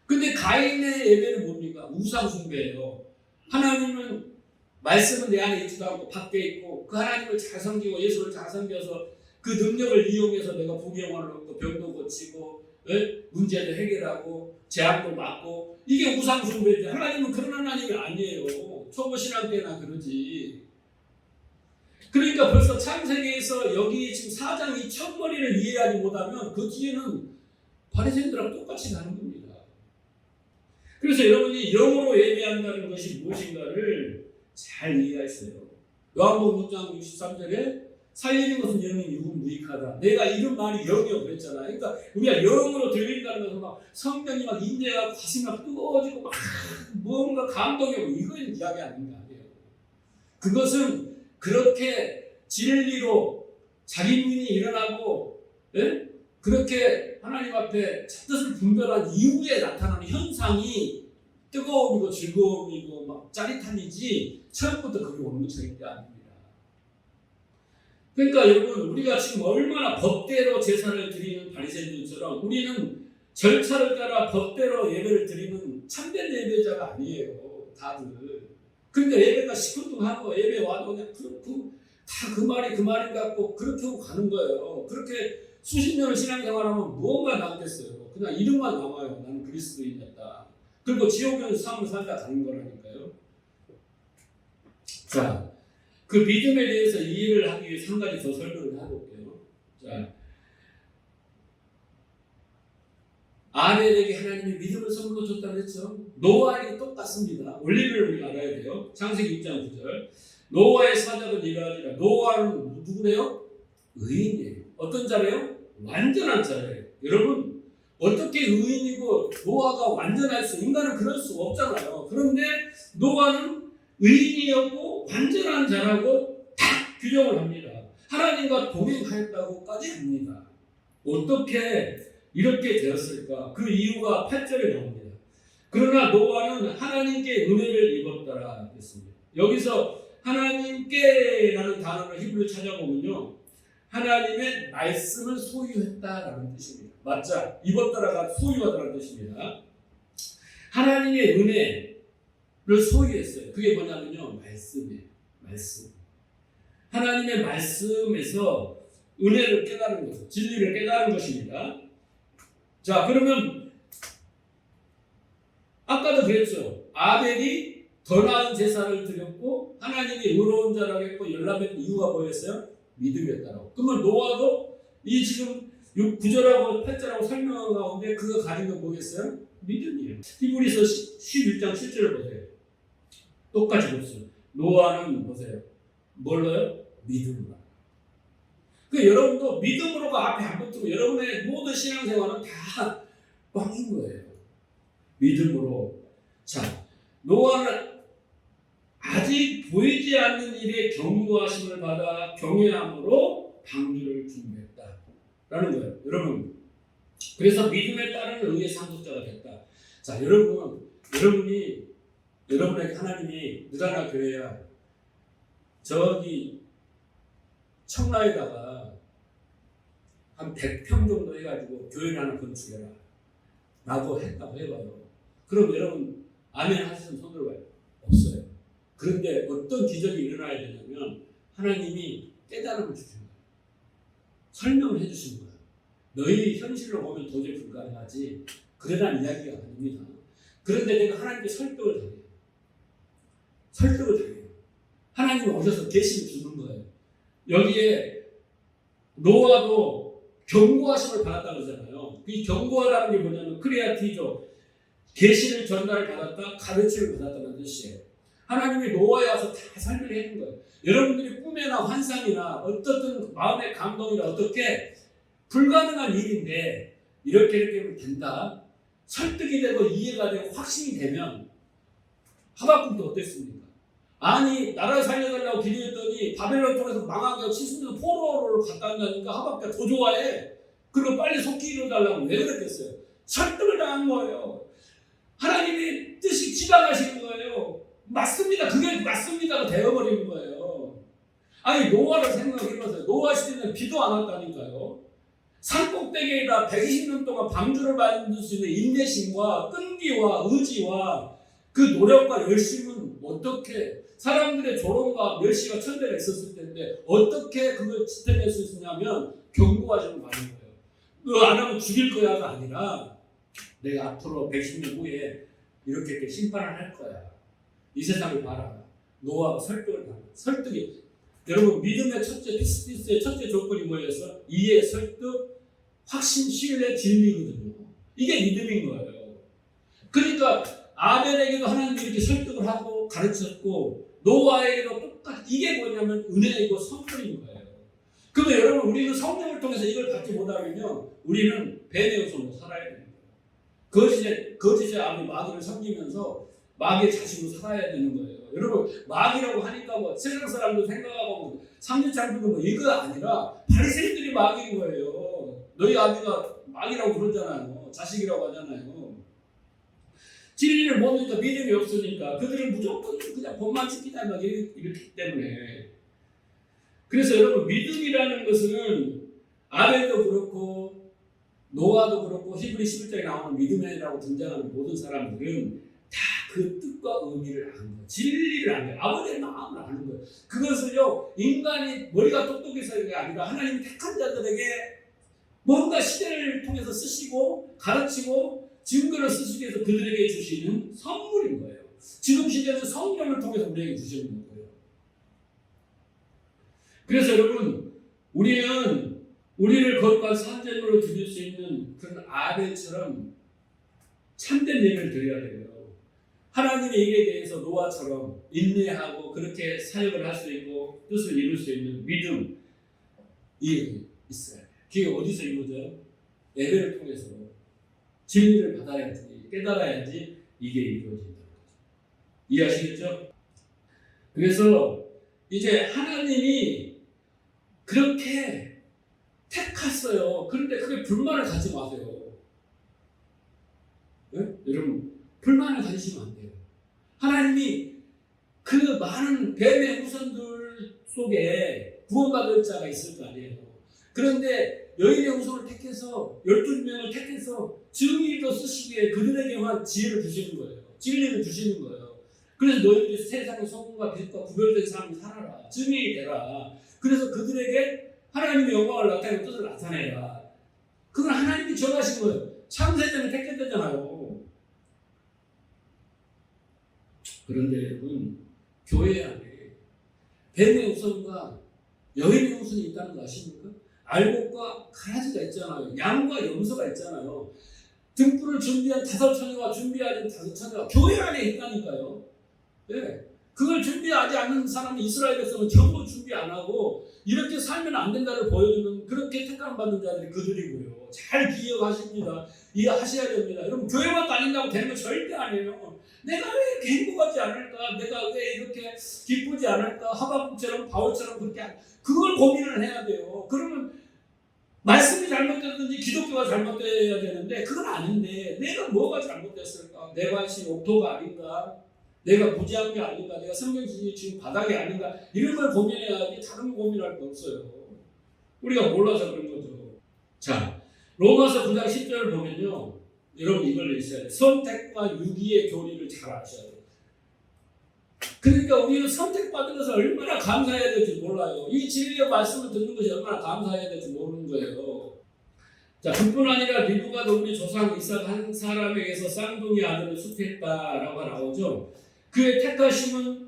근데 가인의 예배는 뭡니까? 우상숭배예요. 하나님은 말씀은 내 안에 있지도 않고 밖에 있고, 그 하나님을 잘 섬기고 예수를 잘 섬겨서 그 능력을 이용해서 내가 부귀영화를 얻고 병도 고치고 문제도 해결하고 재앙도 막고, 이게 우상숭배지. 하나님은 그런 하나님이 아니에요. 초보신앙 때나 그러지. 그러니까 벌써 창세기에서 여기 지금 4장 이 첫머리를 이해하지 못하면 그 뒤에는 바리새인들하고 똑같이 가는 겁니다. 그래서 여러분이 영으로 예배한다는 것이 무엇인가를 잘 이해하세요. 요한복음 6장 63절에 살리는 것은 영이 육은 무익하다. 내가 이런 말이 영이요 그랬잖아. 그러니까 우리가 영으로 들린다는 것은 막 성령이 막 인내가 가슴이 막 뜨거워지고 막 뭔가 감동이 오고, 이건 이야기 아닌 거 아니에요. 그것은 그렇게 진리로 자기 부인이 일어나고, 예? 그렇게 하나님 앞에 뜻을 분별한 이후에 나타나는 현상이 뜨거움이고 즐거움이고 막 짜릿함이지, 처음부터 그게 오는 절대 아닙니다. 그러니까 여러분, 우리가 지금 얼마나 법대로 제사를 드리는 바리새인들처럼 우리는 절차를 따라 법대로 예배를 드리는 참된 예배자가 아니에요, 다들. 그러니까 예배가 시큰둥하고 예배 와도 그냥 다 그 말이 그 말인 것 같고 그렇게 하고 가는 거예요. 그렇게 수십 년을 신앙생활하면 무엇가 남겠어요. 그냥 이름만 남아요. 나는 그리스도인이었다. 그리고 지옥에서 삶을 살다 가는 거라니까요. 자, 그 믿음에 대해서 이해를 하기 위해 한 가지 더 설명을 해볼게요. 자, 아벨에게 하나님이 믿음을 선물로 줬다고 했죠. 노아에게 똑같습니다. 원리를 우리가 알아야 돼요. 창세기 6장 9절. 노아의 사적은 이러하니라. 노아는 누구래요? 의인이에요. 어떤 자래요? 완전한 자래요. 여러분, 어떻게 의인이고 노아가 완전할 수, 인간은 그럴 수 없잖아요. 그런데 노아는 의인이었고 완전한 자라고 딱 규정을 합니다. 하나님과 동행하였다고까지 합니다. 어떻게 이렇게 되었을까? 그 이유가 8절에 나옵니다. 그러나 노아는 하나님께 은혜를 입었더라 했습니다. 여기서 하나님께라는 단어를 히브리로 찾아보면요, 하나님의 말씀을 소유했다라는 뜻입니다. 맞자, 입었더라가 소유하다라는 뜻입니다. 하나님의 은혜를 소유했어요. 그게 뭐냐면요, 말씀이에요. 말씀. 하나님의 말씀에서 은혜를 깨달은 것은, 진리를 깨달은 것입니다. 자, 그러면 아까도 그랬죠. 아벨이 더 나은 제사를 드렸고 하나님이 의로운 자라고 했고 열람의 이유가 뭐였어요? 믿음이었다라고. 그러면 노아도 이 지금 9절하고 8절하고 설명한 가운데 그가 가진 건 뭐겠어요? 믿음이에요. 히브리서 11장 7절을 보세요. 똑같이 보세요. 노아는 보세요. 뭘로요? 믿음으로. 그 여러분도 믿음으로가 앞에 안 붙으면 여러분의 모든 신앙생활은 다 뻥인 거예요. 믿음으로. 자, 노아는 아직 보이지 않는 일에 경고하심을 받아 경외함으로 방주를 준비했다라는 거예요. 여러분, 그래서 믿음에 따르는 의의 상속자가 됐다. 자, 여러분이 여러분에게 하나님이 느라나 교회야 저기 청라에다가 한 100평 정도 해가지고 교회를 하나 건축해라 라고 했다고 해봐요. 그럼 여러분 아멘 하시는 손 들어봐요. 없어요. 그런데 어떤 기적이 일어나야 되냐면 하나님이 깨달음을 주신 거예요. 설명을 해주신 거예요. 너희 현실로 보면 도저히 불가능하지 그러란 이야기가 아닙니다. 그런데 내가 하나님께 설득을 당해요. 설득을 당해요. 하나님이 오셔서 계시를 주는 거예요. 여기에 노아도 경고하심을 받았다고 그러잖아요. 이 경고하라는 게 뭐냐면 크리아티죠. 계시를 전달을 받았다, 가르침을 받았다는 뜻이에요. 하나님이 노아에 와서 다 설명해 준 거예요. 여러분들이 꿈이나 환상이나 어떻든 마음의 감동이나 어떻게 불가능한 일인데 이렇게 하면 된다. 설득이 되고 이해가 되고 확신이 되면 하박국도 어땠습니까? 아니 나라를 살려달라고 기도했더니 바벨론 통해서 망하게 하고 70년 포로를 갔다 온다니까 하박국가 더 좋아해. 그리고 빨리 속기 이루어달라고 왜 그랬겠어요? 설득을 당한 거예요. 하나님의 뜻이 지나가시는 거예요. 맞습니다. 그게 맞습니다가 되어버리는 거예요. 아니 노아를 생각해보세요. 노아 시대는 비도 안 왔다니까요. 산꼭대기에다 120년 동안 방주를 만들 수 있는 인내심과 끈기와 의지와 그 노력과 열심은 어떻게 사람들의 조롱과 멸시가 천대가 있었을 텐데 어떻게 그걸 지켜낼 수 있었냐면 경고하시는 받는 거예요. 너 안 하면 죽일 거야가 아니라 내가 앞으로 110년 후에 이렇게 심판을 할 거야. 이 세상을 봐라. 노아가 설득을 당한 설득이. 여러분 믿음의 첫째 피스티스의 첫째 조건이 뭐였어? 이해, 설득, 확신, 신뢰, 진리거든요. 이게 믿음인 거예요. 그러니까 아벨에게도 하나님이 이렇게 설득을 하고 가르쳤고 노아에게도 똑같이 이게 뭐냐면 은혜이고 선물인 거예요. 그러면 여러분 우리는 성령을 통해서 이걸 받지 못하면 우리는 뱀의 손으로 살아야 됩니다. 거짓의 아비 마귀를 섬기면서 마귀의 자식으로 살아야 되는 거예요. 여러분 마귀라고 하니까 뭐 세상 사람도 생각하고 상류창들도 뭐 이거 아니라 바리새인들이 마귀인 거예요. 너희 아비가 마귀라고 그러잖아요. 자식이라고 하잖아요. 진리를 모르니까 믿음이 없으니까 그들은 무조건 그냥 법만 지키자 막 이렇기 때문에. 그래서 여러분 믿음이라는 것은 아벨도 그렇고 노아도 그렇고 히브리 11장에 나오는 믿음이라고 등장하는 모든 사람들은 다 그 뜻과 의미를 아는 거예요. 진리를 아는 거예요. 아버지의 마음을 아는 거예요. 그것을요 인간이 머리가 똑똑해서가 아니라 하나님 택한 자들에게 뭔가 시대를 통해서 쓰시고 가르치고 증거를 쓰시기 위해서 그들에게 주시는 선물인 거예요. 지금 시대는 성령을 통해서 우리에게 주시는 거예요. 그래서 여러분 우리를 거룩한 산재물로 드릴 수 있는 그런 아벨처럼 참된 예배를 드려야 돼요. 하나님의 일에 대해서 노아처럼 인내하고 그렇게 사역을 할 수 있고 뜻을 이룰 수 있는 믿음이 있어요. 그게 어디서 이루어져요? 예배를 통해서 진리를 받아야지 깨달아야지 이게 이루어진다는 거죠. 이해하시겠죠? 그래서 이제 하나님이 그렇게 택했어요. 그런데 그게 불만을 가지 마세요. 네? 여러분, 불만을 가지시면 안 돼요. 하나님이 그 많은 뱀의 후손들 속에 구원받을 자가 있을 거 아니에요. 그런데 여인의 후손을 택해서 12명을 택해서 증인으로 쓰시기에 그들에게만 지혜를 주시는 거예요. 진리를 주시는 거예요. 그래서 너희들이 세상의 소금과 빛과 구별된 삶을 살아라. 증인이 되라. 그래서 그들에게 하나님의 영광을 나타내고 뜻을 나타내라. 그건 하나님이 정하신 거예요. 창세전에 택했잖아요. 그런데 여러분, 교회 안에 뱀의 후손과 여인의 후손이 있다는 거 아십니까? 알곡과 가라지가 있잖아요. 양과 염소가 있잖아요. 등불을 준비한 5처녀와 준비하지 5처녀가 교회 안에 있다니까요. 네. 그걸 준비하지 않는 사람이 이스라엘 백성은 전부 준비 안 하고 이렇게 살면 안 된다를 보여주는 그렇게 택함 받는 자들이 그들이고요. 잘 기억하십니다. 이해하셔야 됩니다. 여러분, 교회만 다닌다고 되는 건 절대 아니에요. 내가 왜 이렇게 행복하지 않을까? 내가 왜 이렇게 기쁘지 않을까? 하박국처럼 바울처럼 그렇게 그걸 고민을 해야 돼요. 그러면 말씀이 잘못됐든지 기독교가 잘못돼야 되는데 그건 아닌데 내가 뭐가 잘못됐을까? 내 관심이 옥토가 아닌가? 내가 무지한 게 아닌가? 내가 성경신이 지금 바닥이 아닌가? 이런 걸 고민해야지 다른 거 고민할 거 없어요. 우리가 몰라서 그런 거죠. 자, 로마서 9장 10절을 보면요. 여러분 이걸 있어야 돼요. 선택과 유기의 교리를 잘 아셔야 돼요. 그러니까 우리는 선택받은 것을 얼마나 감사해야 될지 몰라요. 이 진리의 말씀을 듣는 것이 얼마나 감사해야 될지 모르는 거예요. 자, 그뿐 아니라 리브가도 우리 조상 이삭 한 사람에게서 쌍둥이 아들을 수태했다라고 나오죠. 그의 택하심은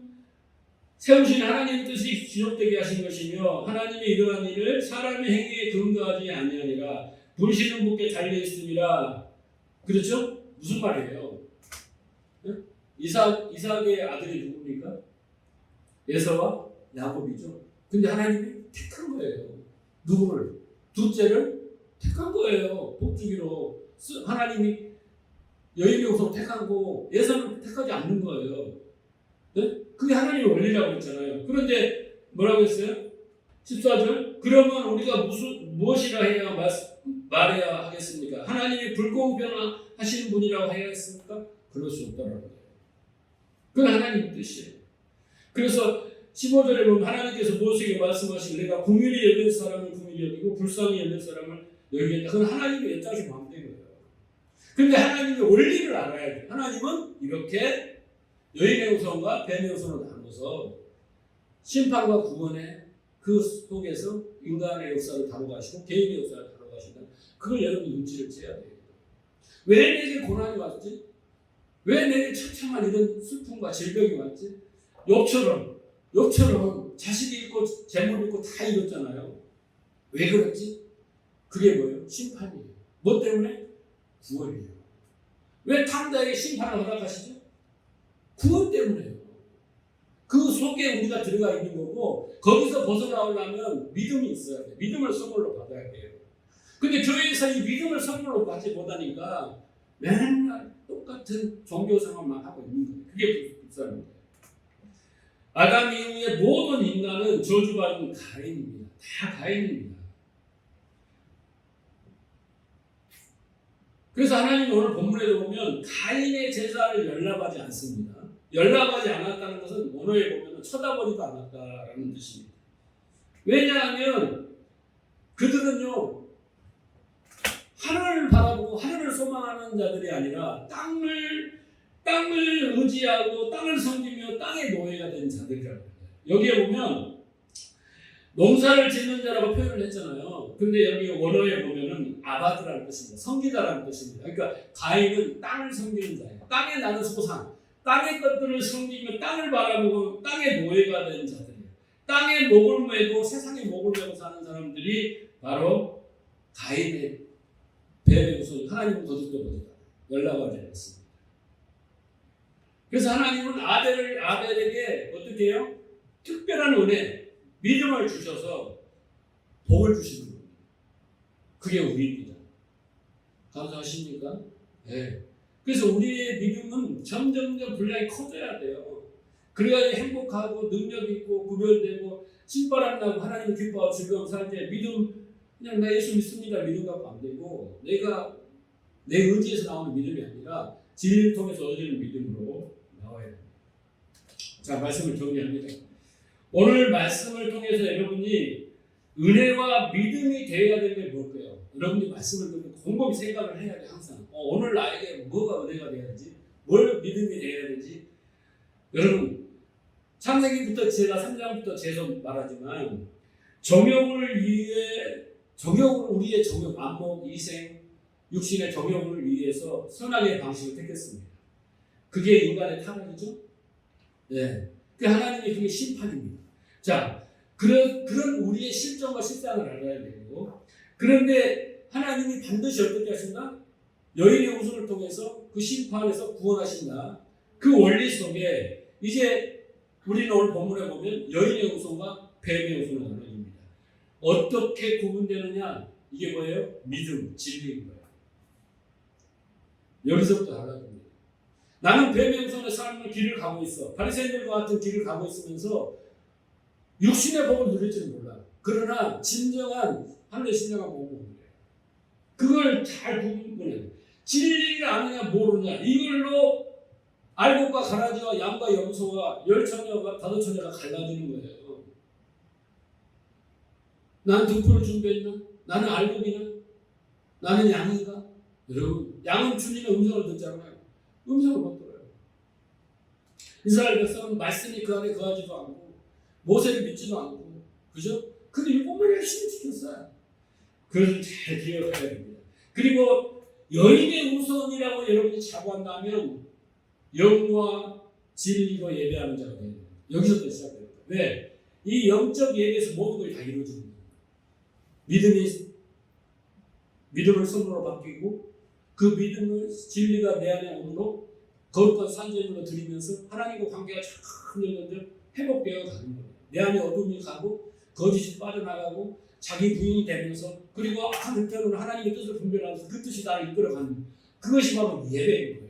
세우신 하나님의 뜻이 지속되게 하신 것이며 하나님이 이러한 일을 사람의 행위에 근거하지 아니하니라 불신은 분께 달려있음이라. 그렇죠? 무슨 말이에요? 네? 이삭의 아들이 누굽니까? 에서와 야곱이죠. 근데 하나님이 택한 거예요. 누구를? 둘째를 택한 거예요. 복주기로. 하나님이 여인의 후손 택한 거 에서는 택하지 않는 거예요. 네? 그게 하나님의 원리라고 했잖아요. 그런데 뭐라고 했어요? 14절. 그러면 우리가 무엇이라 해야 말해야 하겠습니까? 하나님이 불공평하신 분이라고 해야 했습니까? 그럴 수 없다라는 거예요. 그건 하나님의 뜻이에요. 그래서 15절에 보면 하나님께서 모세에게 말씀하시고 내가 긍휼히 여길 사람을 긍휼히 여기고 불쌍히 여길 사람을 여기겠다. 그건 하나님의 뜻이 마음대로 거예요. 그런데 하나님의 원리를 알아야 돼요. 하나님은 이렇게 여인의 후손과 뱀의 후손을 나눠서 심판과 구원의 그 속에서 인간의 역사를 다뤄가시고 개인의 역사를 다뤄가신다. 그걸 여러분이 눈치를 채야 돼요. 왜 내게 고난이 왔지? 왜 내게 처참한 이런 슬픔과 질병이 왔지? 욥처럼 자식이 있고 재물 있고 다 잃었잖아요. 왜 그랬지? 그게 뭐예요? 심판이에요. 뭐 때문에? 구원이에요. 왜 탐자에게 심판을 허락하시죠? 구원 때문에요. 그 속에 우리가 들어가 있는 거고 거기서 벗어나오려면 믿음이 있어야 돼요. 믿음을 선물로 받아야 돼요. 근데 교회에서 이 믿음을 선물로 받지 못하니까 맨날 똑같은 종교 생활만 하고 있는 거예요. 그게 불쌍한 거예요. 아담 이후의 모든 인간은 저주받은 가인입니다. 다 가인입니다. 그래서 하나님 오늘 본문에 보면 가인의 제사를 연락하지 않습니다. 연락하지 않았다는 것은 원어에 보면 쳐다보지도 않았다라는 뜻입니다. 왜냐하면 그들은요 하늘을 바라보고 하늘을 소망하는 자들이 아니라 땅을 의지하고 땅을 섬기며 땅의 노예가 된 자들이라고 해요. 여기에 보면 농사를 짓는 자라고 표현을 했잖아요. 근데 여기 원어에 보면은 아바드라는 뜻입니다. 섬기다라는 뜻입니다. 그러니까 가인은 땅을 섬기는 자예요. 땅에 나는 소상, 땅의 것들을 섬기며 땅을 바라보고 땅의 노예가 된 자들이에요. 땅에 목을 메고 세상에 목을 메고 사는 사람들이 바로 가인의 뱀의 후손. 하나님은 거듭도 거듭다 연락하지 않았습니다. 그래서 하나님은 아벨에게 어떻게 해요? 특별한 은혜, 믿음을 주셔서 복을 주시는 겁니다. 그게 우리입니다. 감사하십니까? 네. 그래서 우리의 믿음은 점점 분량이 커져야 돼요. 그래야 행복하고 능력 있고 구별되고 신바람 나고 하나님을 기뻐하고 즐거움 살 때 믿음 그냥 나 예수 믿습니다 믿음 갖고 안 되고 내가 내 의지에서 나오는 믿음이 아니라 진리를 통해서 얻어지는 믿음으로 나와야 됩니다. 자, 말씀을 정리합니다. 오늘 말씀을 통해서 여러분이 은혜와 믿음이 되어야 되는 게 뭘까요? 여러분이 말씀을 듣고 곰곰이 생각을 해야 돼. 항상 오늘 나에게 뭐가 은혜가 되어야 되지? 뭘 믿음이 되어야 되지? 여러분 창세기부터 제가 3장부터 계속 말하지만 정욕을 우리의 정욕, 안목, 이생, 육신의 정욕을 위해서 선악의 방식을 택했습니다. 그게 인간의 타락이죠. 네, 그 하나님의 그게 심판입니다. 자, 그런 우리의 실정과 실상을 알아야 되고, 그런데 하나님이 반드시 어떻게 하신다? 여인의 후손을 통해서 그 심판에서 구원하신다. 그 원리 속에 이제 우리는 오늘 본문에 보면 여인의 후손과 뱀의 후손을 나눠줍니다. 어떻게 구분되느냐? 이게 뭐예요? 믿음, 진리인 거예요. 여기서부터 달라집니다. 나는 뱀의 후손의 삶을 길을 가고 있어. 바리새인들과 같은 길을 가고 있으면서 육신의 복을 누릴지는 몰라. 그러나 진정한 하늘의 신령한 복을 누려요. 그걸 잘 구분해요. 진리를 아느냐 모르냐 이걸로 알곡과 가라지와 양과 염소와 열처녀와 다섯처녀가 갈라지는 거예요. 난 등불을 준비했나? 나는 알곡이나? 나는 양인가? 여러분, 양은 주님의 음성을 듣잖아요. 음성을 못 들어요. 이스라엘 백성은 말씀이 그 안에 거하지도 않고 모세를 믿지도 않고, 그죠? 근데 일곱만 열심히 지켰어요. 그것을 잘 기억해야 됩니다. 그리고 여인의 우선이라고 여러분이 자부한다면 영과 진리로 예배하는 자가 돼야 됩니다. 여기서부터 시작됩니다. 왜? 이 영적 예배에서 모든 것이 다 이루어지는 거예요. 믿음을 선으로 바뀌고 그 믿음을 진리가 내 안에 오므로 거룩한 산재물로 드리면서 하나님과 관계가 참 열렸는데 회복되어 가는 거예요. 내 안에 어둠이 가고 거짓이 빠져나가고 자기 부인이 되면서 그리고 한편으로는 하나님의 뜻을 분별하면서 그 뜻이 나를 이끌어가는 그것이 바로 예배인 거예요.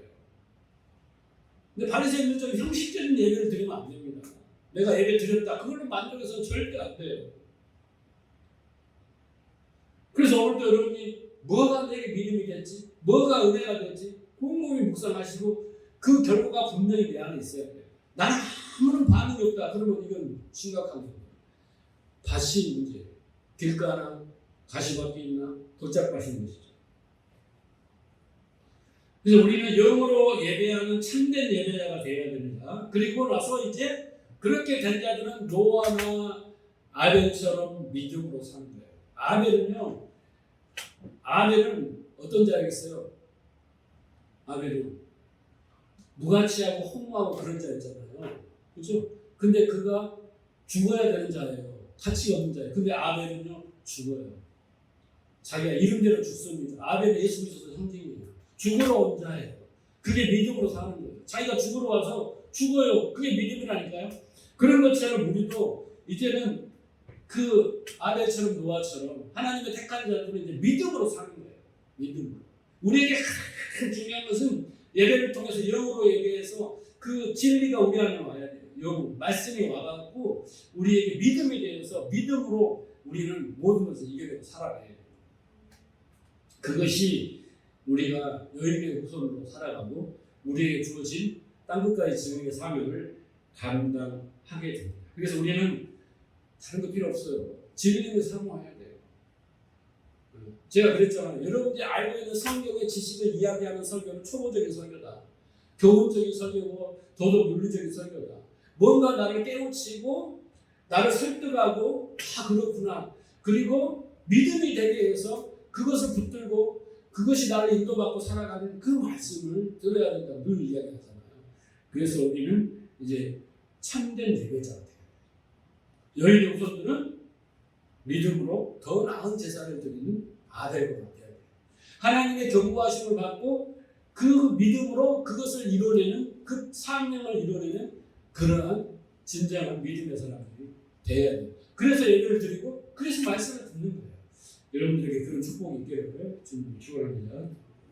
근데 바리새인들처럼 형식적인 예배를 드리면 안 됩니다. 내가 예배 드렸다 그걸로 만족해서는 절대 안 돼요. 그래서 오늘도 여러분이 뭐가 내게 믿음이 됐지? 뭐가 은혜가 됐지? 곰곰이 묵상하시고 그 결과가 분명히 내 안에 있어야 돼요. 나는 아무런 반응이 없다. 그러면 이건 심각한 거예요. 밭이 문제예요. 길가나 가시밭이 있나 돌짝밭이 것이죠. 그래서 우리는 영으로 예배하는 참된 예배자가 되어야 됩니다. 그리고 나서 이제 그렇게 된 자들은 노아나 아벨처럼 믿음으로 사는 거예요. 아벨은 어떤 자였어요? 아벨은 무가치하고 허무하고 그런 자였잖아요. 그렇죠? 근데 그가 죽어야 되는 자예요. 가치 없는 자예요. 근데 아벨은요 죽어요. 자기가 이름대로 죽습니다. 아벨은 예수 그리스도의 상징이에요. 죽으러 온 자예요. 그게 믿음으로 사는 거예요. 자기가 죽으러 와서 죽어요. 그게 믿음이라니까요. 그런 것처럼 우리도 이제는 그 아벨처럼 노아처럼 하나님의 택한 자들은 이제 믿음으로 사는 거예요. 믿음으로. 우리에게 가장 중요한 것은 예배를 통해서 영으로 예배해서 그 진리가 우리 안에 와야 돼요. 영, 말씀이 와갖고 우리에게 믿음이 되어서 믿음으로 우리는 모든 것을 이겨내고 살아가야 돼요. 그것이 우리가 여인의 후손으로 살아가고 우리에게 주어진 땅끝까지 증인의 사명을 감당하게 됩니다. 그래서 우리는 다른 거 필요 없어요. 진리를 사모해야 돼요. 제가 그랬잖아요. 여러분들이 알고 있는 성경의 지식을 이야기하는 설교는 초보적인 설교다. 교훈적인 설교고 도덕 윤리적인 설교다. 뭔가 나를 깨우치고 나를 설득하고 그렇구나. 그리고 믿음이 되게 해서 그것을 붙들고 그것이 나를 인도받고 살아가는 그 말씀을 들어야 된다고 늘 이야기하잖아요. 그래서 우리는 이제 참된 예배자가 돼요. 여인의 후손들은 믿음으로 더 나은 제사를 드리는 아벨과 같아야 돼요. 하나님의 경고하심을 받고 그 믿음으로 그것을 이뤄내는 그 사명을 이뤄내는 그러한 진정한 믿음의 사람들이 돼야 돼요. 그래서 예배를 드리고 그래서 말씀을 듣는 거예요. 여러분들에게 그런 축복이 있기를 주님을 축원합니다.